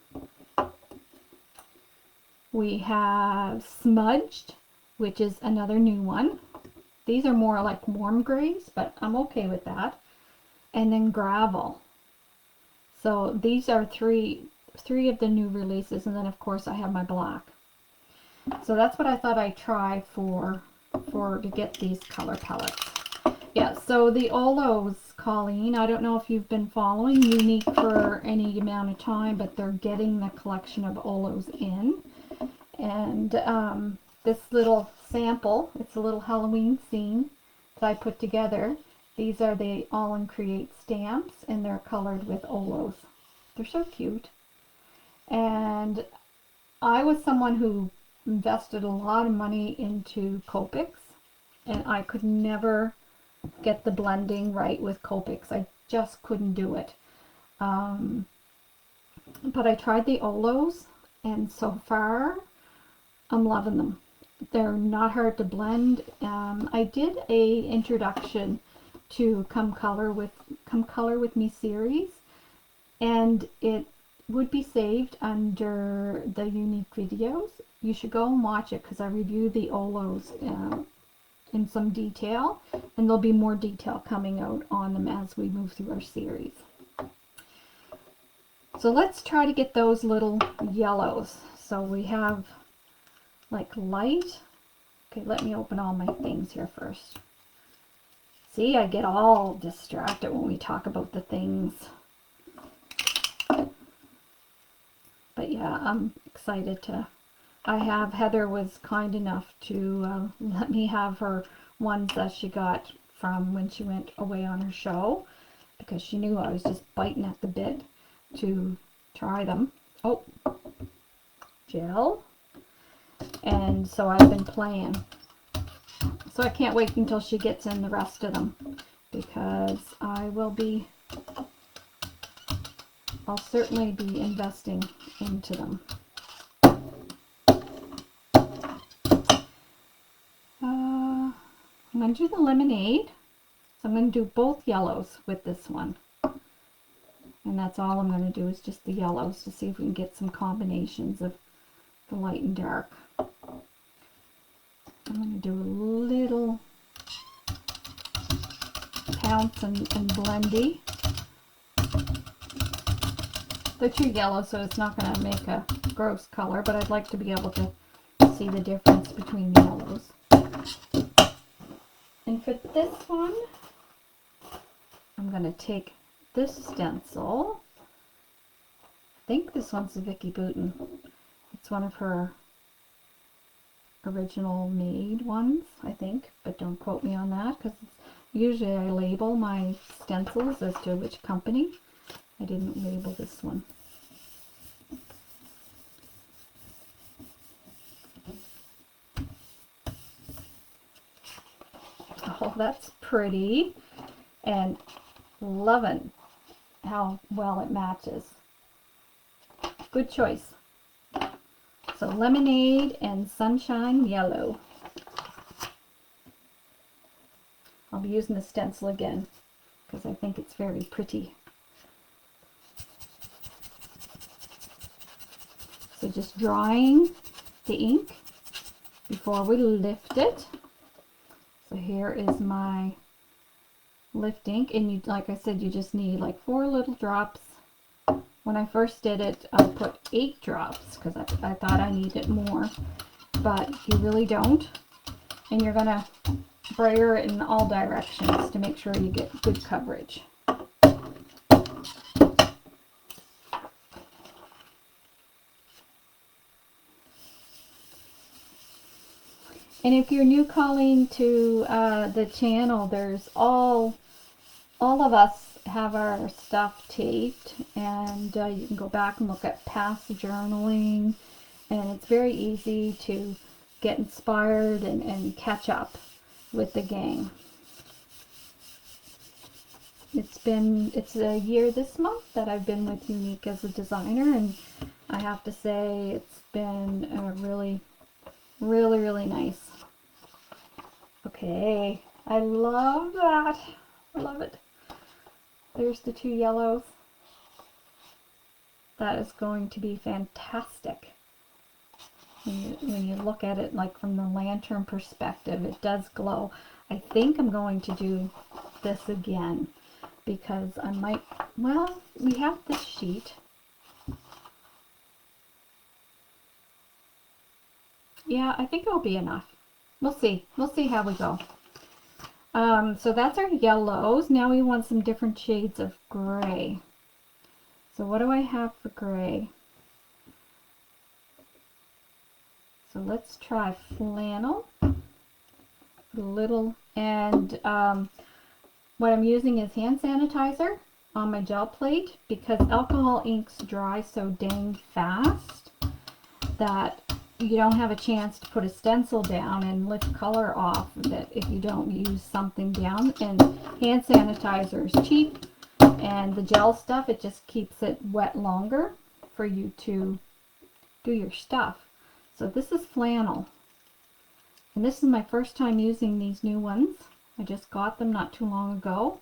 We have Smudged, which is another new one. These are more like warm grays, but I'm okay with that. And then Gravel. So these are three of the new releases, and then of course I have my black. So that's what I thought I'd try to get these color palettes. Yeah, so the Olos, Colleen, I don't know if you've been following Unique for any amount of time, but they're getting the collection of Olos in. And this little sample, it's a little Halloween scene that I put together. These are the All in Create stamps, and they're colored with Olos. They're so cute. And I was someone who invested a lot of money into Copics, and I could never get the blending right with Copics. I just couldn't do it. But I tried the Olos, and so far I'm loving them. They're not hard to blend. I did a introduction to Come Color With Me series, and it would be saved under the Unique videos. You should go and watch it because I reviewed the Olos in some detail, and there'll be more detail coming out on them as we move through our series. So let's try to get those little yellows. So we have like light. Okay, let me open all my things here first. See, I get all distracted when we talk about the things. But yeah, I'm excited to... Heather was kind enough to let me have her ones that she got from when she went away on her show, because she knew I was just biting at the bit to try them. Oh, gel. And so I've been playing. So I can't wait until she gets in the rest of them, because I'll certainly be investing into them. I'm going to do the Lemonade. So I'm going to do both yellows with this one. And that's all I'm going to do is just the yellows to see if we can get some combinations of the light and dark. I'm going to do a little pounce and blendy. They're too yellow, so it's not going to make a gross color, but I'd like to be able to see the difference between the yellows. And for this one, I'm going to take this stencil. I think this one's a Vicki Boutin. It's one of her original made ones, I think, but don't quote me on that, because usually I label my stencils as to which company. I didn't label this one. Oh, that's pretty, and loving how well it matches. Good choice. So Lemonade and Sunshine Yellow. I'll be using the stencil again because I think it's very pretty. So just drying the ink before we lift it. So here is my lift ink, and you, like I said, you just need like 4 little drops. When I first did it, I put 8 drops because I thought I needed more, but you really don't. And you're gonna brayer it in all directions to make sure you get good coverage. And if you're new calling to the channel, there's all of us have our stuff taped, and you can go back and look at past journaling, and it's very easy to get inspired and catch up with the gang. It's a year this month that I've been with Younique as a designer, and I have to say it's been really, really, really nice. Okay, I love that. I love it. There's the 2 yellows. That is going to be fantastic. When you look at it like from the lantern perspective, it does glow. I think I'm going to do this again because I might, well, we have this sheet. Yeah, I think it'll be enough. We'll see. We'll see how we go. So that's our yellows. Now we want some different shades of gray. So what do I have for gray? So let's try flannel. A little, and what I'm using is hand sanitizer on my gel plate because alcohol inks dry so dang fast that you don't have a chance to put a stencil down and lift color off of it if you don't use something down. And hand sanitizer is cheap, and the gel stuff, it just keeps it wet longer for you to do your stuff. So this is flannel, and this is my first time using these new ones. I just got them not too long ago.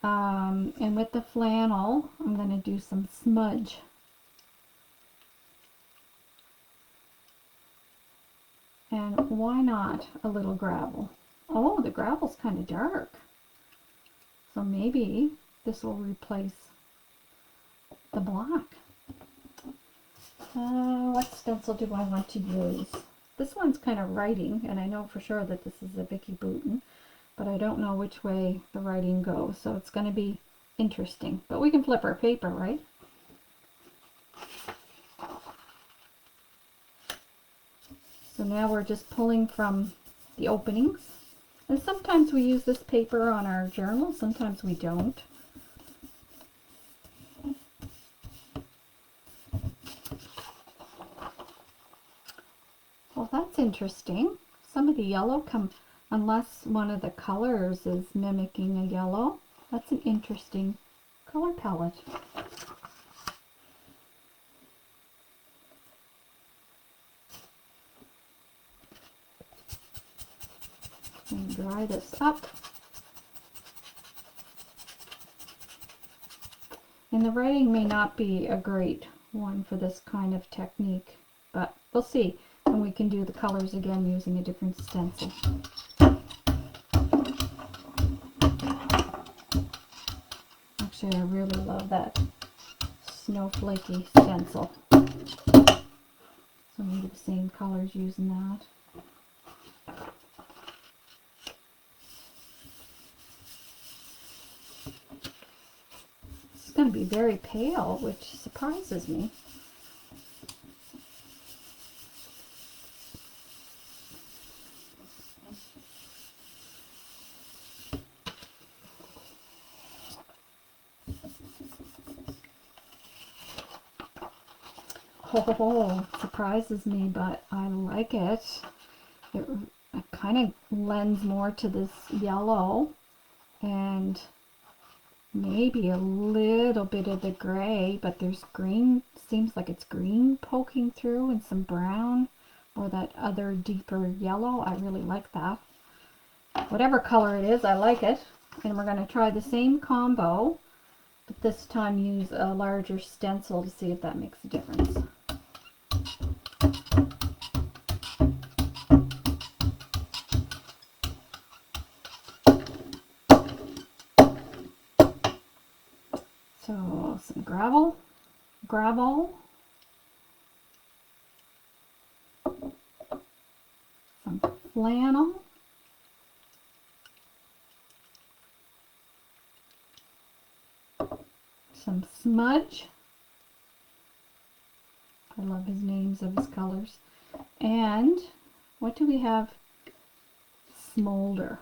And with the flannel, I'm going to do some smudge. And why not a little gravel? Oh, the gravel's kind of dark. So maybe this will replace the black. What stencil do I want to use? This one's kind of writing, and I know for sure that this is a Vicki Boutin, but I don't know which way the writing goes, so it's going to be interesting. But we can flip our paper, right? So now we're just pulling from the openings. And sometimes we use this paper on our journal, sometimes we don't. Well, that's interesting. Some of the yellow come, unless one of the colors is mimicking a yellow. That's an interesting color palette. And dry this up. And the writing may not be a great one for this kind of technique, but we'll see when we can do the colors again using a different stencil. Actually, I really love that snowflakey stencil. So maybe the same colors using that. going to be very pale, which surprises me. Oh, surprises me, but I like it. It kind of lends more to this yellow and maybe a little bit of the gray, but there's green, seems like it's green poking through, and some brown or that other deeper yellow. I really like that. Whatever color it is, I like it. And we're going to try the same combo, but this time use a larger stencil to see if that makes a difference. So some gravel, some flannel, some smudge. I love his names of his colors. And what do we have? Smolder.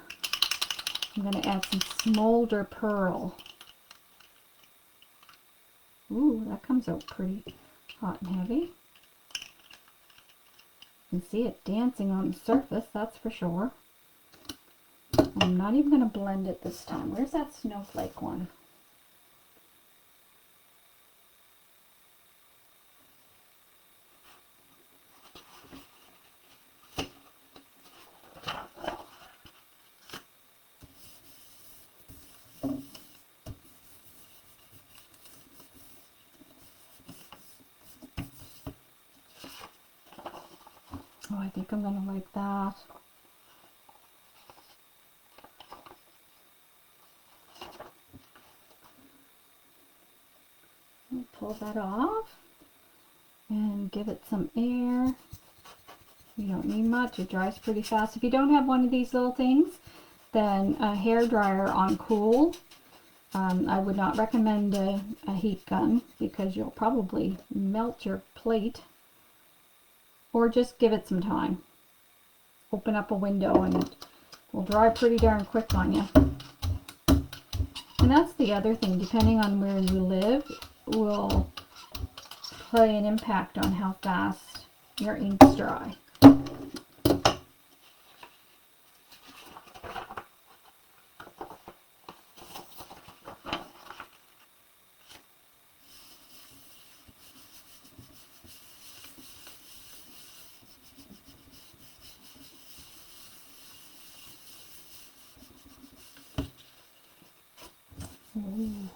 I'm going to add some smolder pearl. Ooh, that comes out pretty hot and heavy. You can see it dancing on the surface, that's for sure. I'm not even going to blend it this time. Where's that snowflake one? Oh, I think I'm going to like that. Pull that off and give it some air. You don't need much, it dries pretty fast. If you don't have one of these little things, then a hair dryer on cool. I would not recommend a heat gun because you'll probably melt your plate. Or just give it some time. Open up a window and it will dry pretty darn quick on you. And that's the other thing, depending on where you live, will play an impact on how fast your inks dry. Ooh,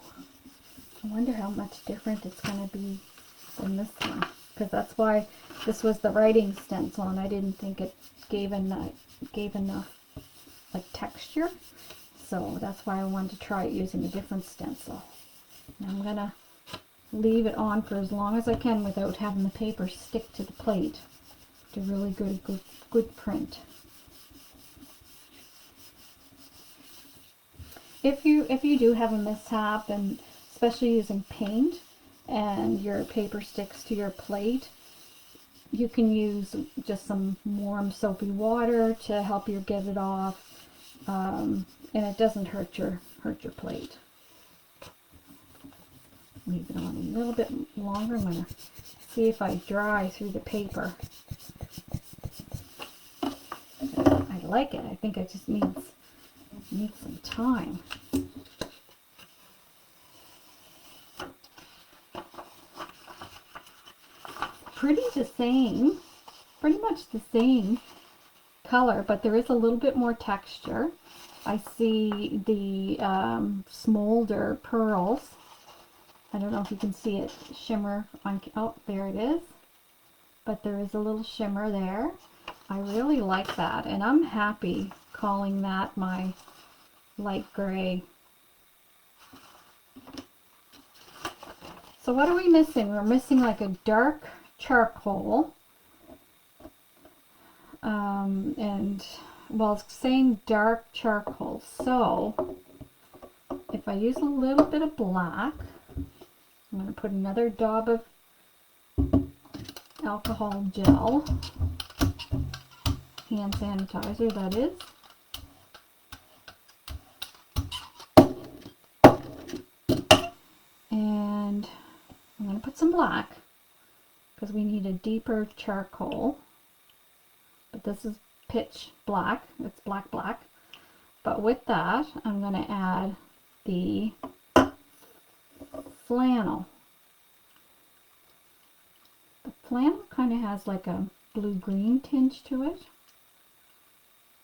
I wonder how much different it's going to be than this one, because that's why this was the writing stencil and I didn't think it gave enough like texture, so that's why I wanted to try it using a different stencil. And I'm going to leave it on for as long as I can without having the paper stick to the plate to really good print. If you do have a mishap, and especially using paint, and your paper sticks to your plate, you can use just some warm soapy water to help you get it off, and it doesn't hurt your plate. Leave it on a little bit longer. I'm going to see if I dry through the paper. I like it. I think it just needs some time. Pretty much the same color, but there is a little bit more texture. I see the smolder pearls. I don't know if you can see it shimmer on, oh, there it is. But there is a little shimmer there. I really like that, and I'm happy calling that my light gray. So what are we missing? We're missing like a dark charcoal. And well, it's saying dark charcoal. So if I use a little bit of black, I'm going to put another dab of alcohol gel, hand sanitizer that is. And I'm going to put some black because we need a deeper charcoal. But this is pitch black, it's black black. But with that, I'm going to add the flannel. The flannel kind of has like a blue-green tinge to it.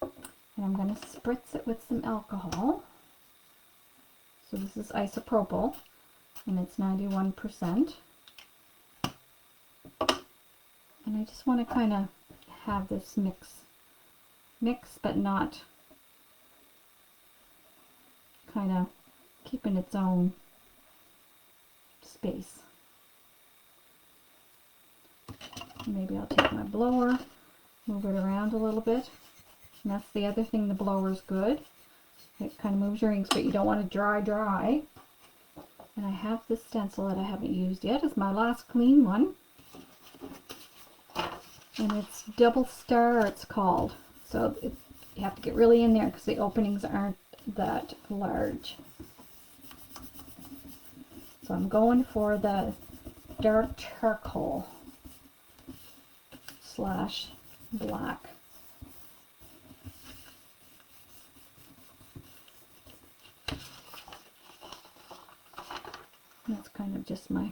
And I'm going to spritz it with some alcohol. So this is isopropyl, and it's 91%. And I just want to kind of have this mix, but not kind of keeping its own space. Maybe I'll take my blower, move it around a little bit. And that's the other thing, the blower's good. It kind of moves your inks, but you don't want it dry. And I have this stencil that I haven't used yet. It's my last clean one. And it's Double Star, it's called. So you have to get really in there because the openings aren't that large. So I'm going for the dark charcoal / black. And that's kind of just my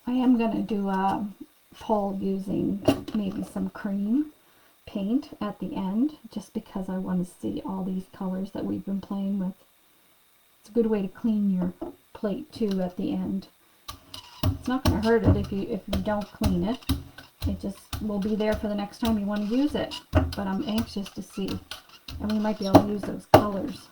I am going to do a poll using maybe some cream paint at the end, just because I want to see all these colors that we've been playing with. It's a good way to clean your plate too at the end. It's not going to hurt it if you don't clean it. It just will be there for the next time you want to use it. But I'm anxious to see, and we might be able to use those colors.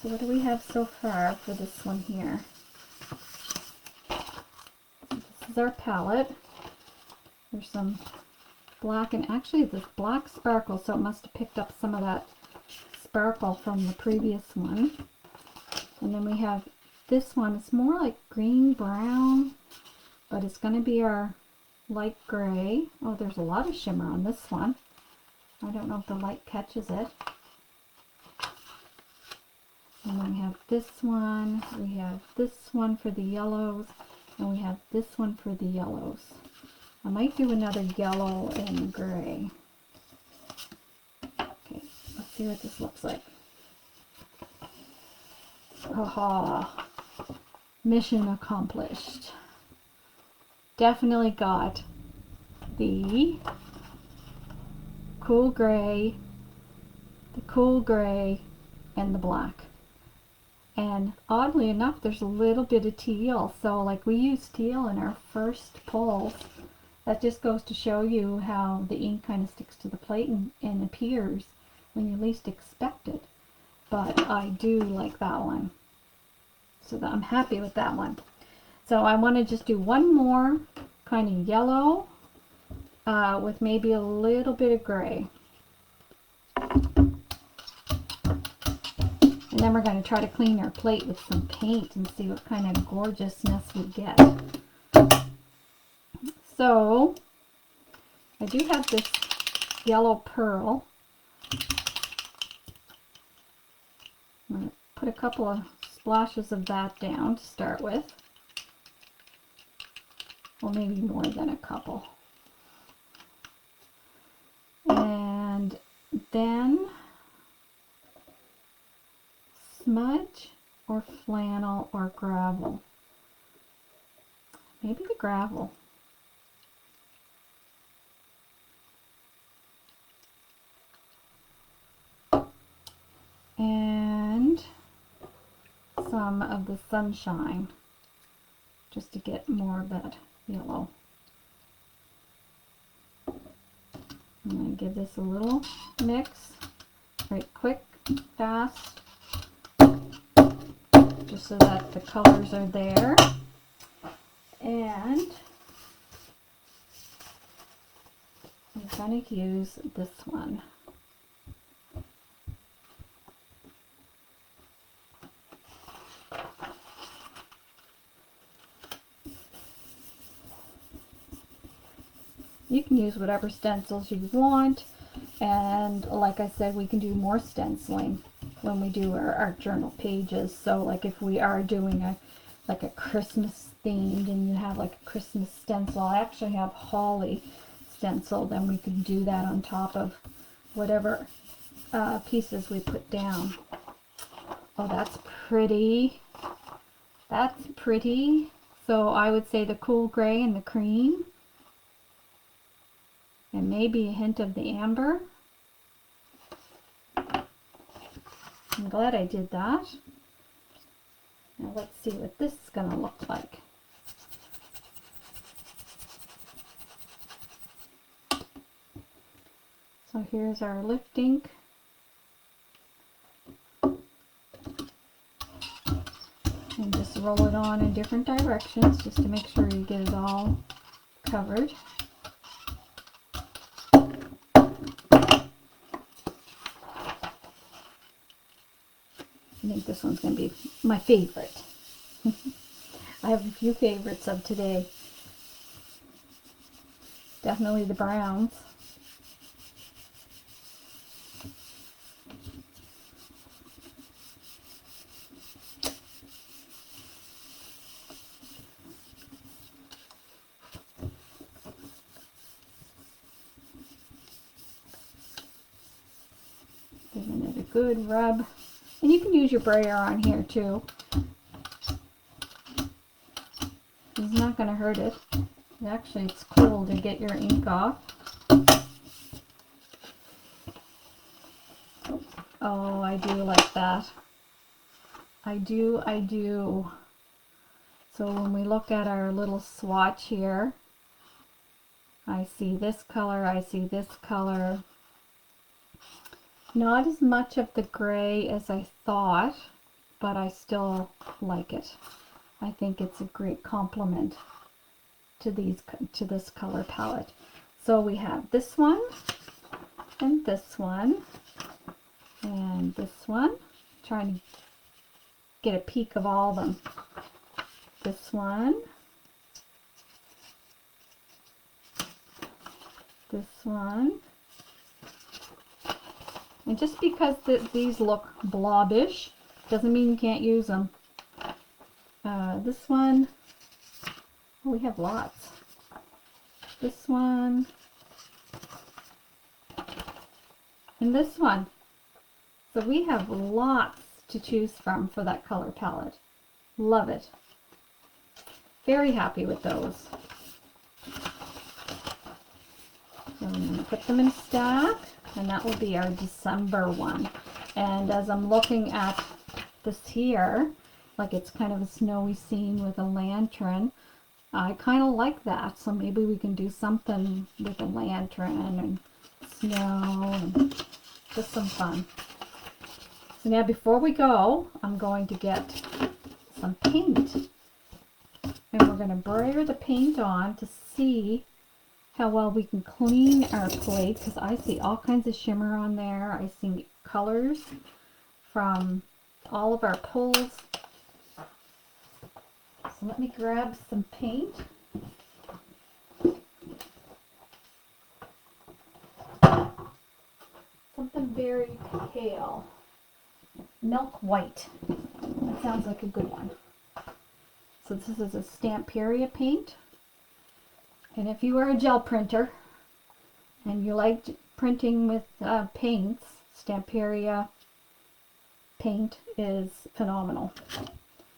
So what do we have so far for this one here? This is our palette. There's some black, and actually this black sparkle, so it must have picked up some of that sparkle from the previous one. And then we have this one. It's more like green brown, but it's going to be our light gray. Oh, there's a lot of shimmer on this one. I don't know if the light catches it. And then we have this one, we have this one for the yellows, and we have this one for the yellows. I might do another yellow and gray. Okay, let's see what this looks like. Aha! Mission accomplished. Definitely got the cool gray, and the black. And oddly enough, there's a little bit of teal. So like we used teal in our first polls. That just goes to show you how the ink kind of sticks to the plate and appears when you least expect it. But I do like that one. So I'm happy with that one. So I want to just do one more kind of yellow with maybe a little bit of gray. And then we're going to try to clean our plate with some paint and see what kind of gorgeousness we get. So, I do have this yellow pearl. I'm going to put a couple of splashes of that down to start with. Well, maybe more than a couple. And then smudge or flannel or gravel. Maybe the gravel. And some of the sunshine, just to get more of that yellow. I'm going to give this a little mix right quick, fast, just so that the colors are there. And I'm going to use this one. You can use whatever stencils you want, and like I said, we can do more stenciling when we do our art journal pages. So like if we are doing a Christmas themed and you have like a Christmas stencil, I actually have holly stencil, then we can do that on top of whatever pieces we put down. Oh, that's pretty. That's pretty. So I would say the cool gray and the cream, and maybe a hint of the amber. I'm glad I did that. Now let's see what this is going to look like. So here's our lift ink. And just roll it on in different directions just to make sure you get it all covered. I think this one's going to be my favorite. I have a few favorites of today. Definitely the browns. Giving it a good rub. And you can use your brayer on here too. It's not going to hurt it. Actually, it's cool to get your ink off. Oh, I do like that. I do. So when we look at our little swatch here, I see this color, I see this color. Not as much of the gray as I thought, but I still like it. I think it's a great complement to this color palette. So we have this one, and this one, and this one. Trying to get a peek of all of them. This one, this one. And just because these look blobbish doesn't mean you can't use them. This one, oh, we have lots. This one, and this one. So we have lots to choose from for that color palette. Love it. Very happy with those. So I'm going to put them in a stack, and that will be our December one. And as I'm looking at this here, like it's kind of a snowy scene with a lantern, I kind of like that. So maybe we can do something with a lantern and snow and just some fun. So now before we go, I'm going to get some paint. And we're going to brayer the paint on to see how well we can clean our plate, because I see all kinds of shimmer on there. I see colors from all of our pulls. So let me grab some paint. Something very pale. Milk white. That sounds like a good one. So this is a Stamperia paint. And if you are a gel printer and you like printing with paints, Stamperia paint is phenomenal.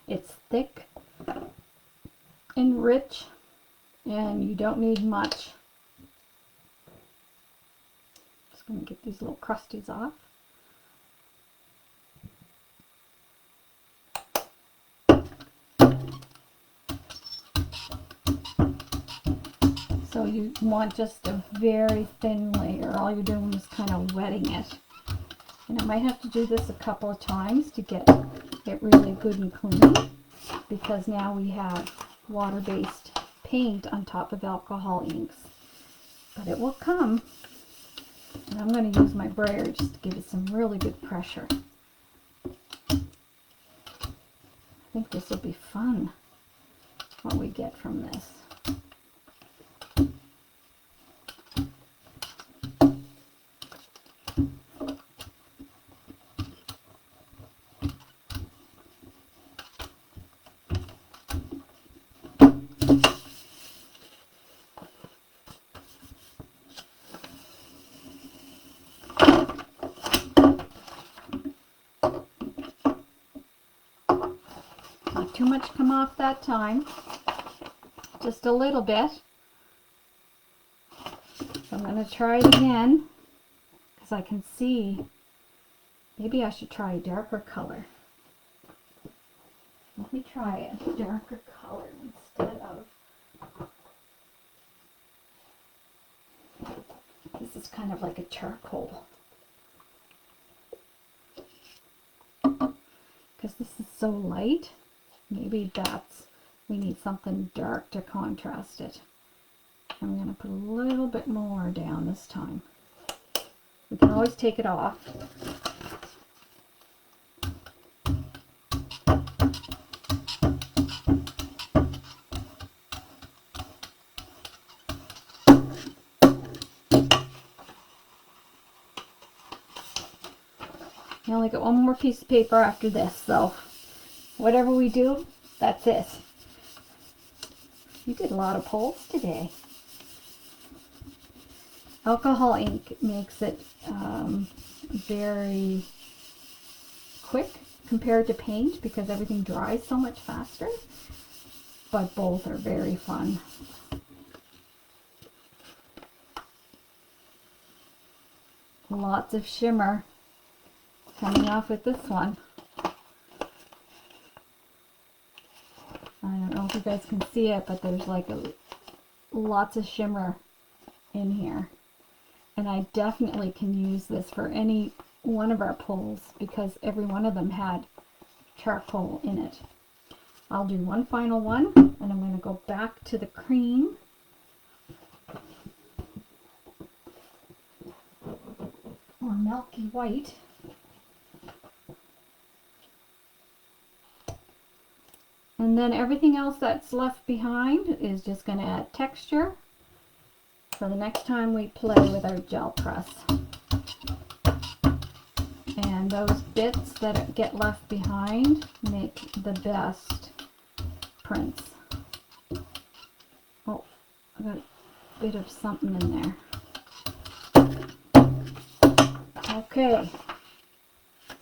It's thick and rich, and you don't need much. Just going to get these little crusties off. So you want just a very thin layer. All you're doing is kind of wetting it. And I might have to do this a couple of times to get it really good and clean, because now we have water-based paint on top of alcohol inks. But it will come. And I'm going to use my brayer just to give it some really good pressure. I think this will be fun, what we get from this. Not too much come off that time, just a little bit. So I'm going to try it again, because I can see maybe I should try a darker color. Let me try a darker color instead of, this is kind of like a charcoal, because this is so light. Maybe we need something dark to contrast it. I'm going to put a little bit more down this time. We can always take it off. I only got one more piece of paper after this, so whatever we do, that's it. You did a lot of pulls today. Alcohol ink makes it very quick compared to paint, because everything dries so much faster, but both are very fun. Lots of shimmer coming off with this one. I don't know if you guys can see it, but there's like lots of shimmer in here. And I definitely can use this for any one of our pulls, because every one of them had charcoal in it. I'll do one final one, and I'm going to go back to the cream. Or milky white. And then everything else that's left behind is just going to add texture for the next time we play with our gel press. And those bits that get left behind make the best prints. Oh, I got a bit of something in there. Okay,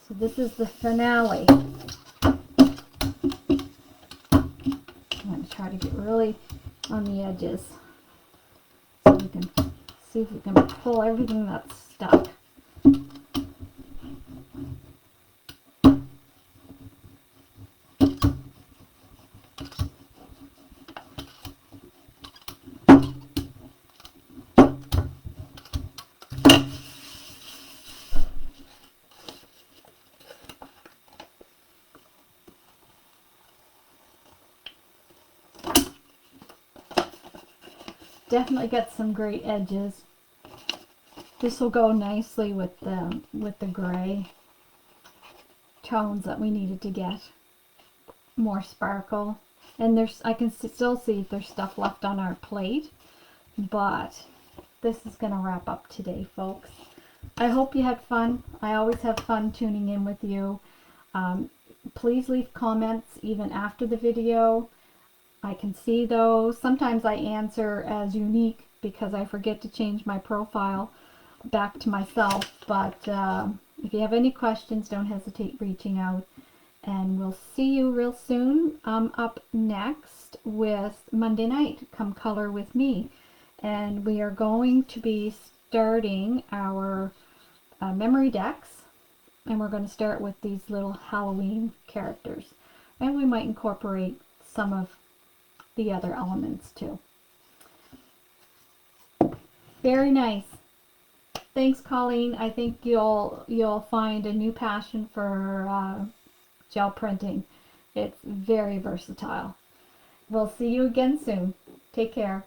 so this is the finale. I'm going to try to get really on the edges so we can see if we can pull everything that's stuck. Definitely get some great edges. This will go nicely with the gray tones that we needed to get more sparkle. And I can still see there's stuff left on our plate, but this is going to wrap up today, folks. I hope you had fun. I always have fun tuning in with you. Please leave comments even after the video. I can see those. Sometimes I answer as unique because I forget to change my profile back to myself. But if you have any questions, don't hesitate reaching out. And we'll see you real soon. Up next with Monday night, Come Color With Me. And we are going to be starting our memory decks. And we're going to start with these little Halloween characters. And we might incorporate some of the other elements too. Very nice. Thanks, Colleen. I think you'll find a new passion for gel printing. It's very versatile. We'll see you again soon. Take care.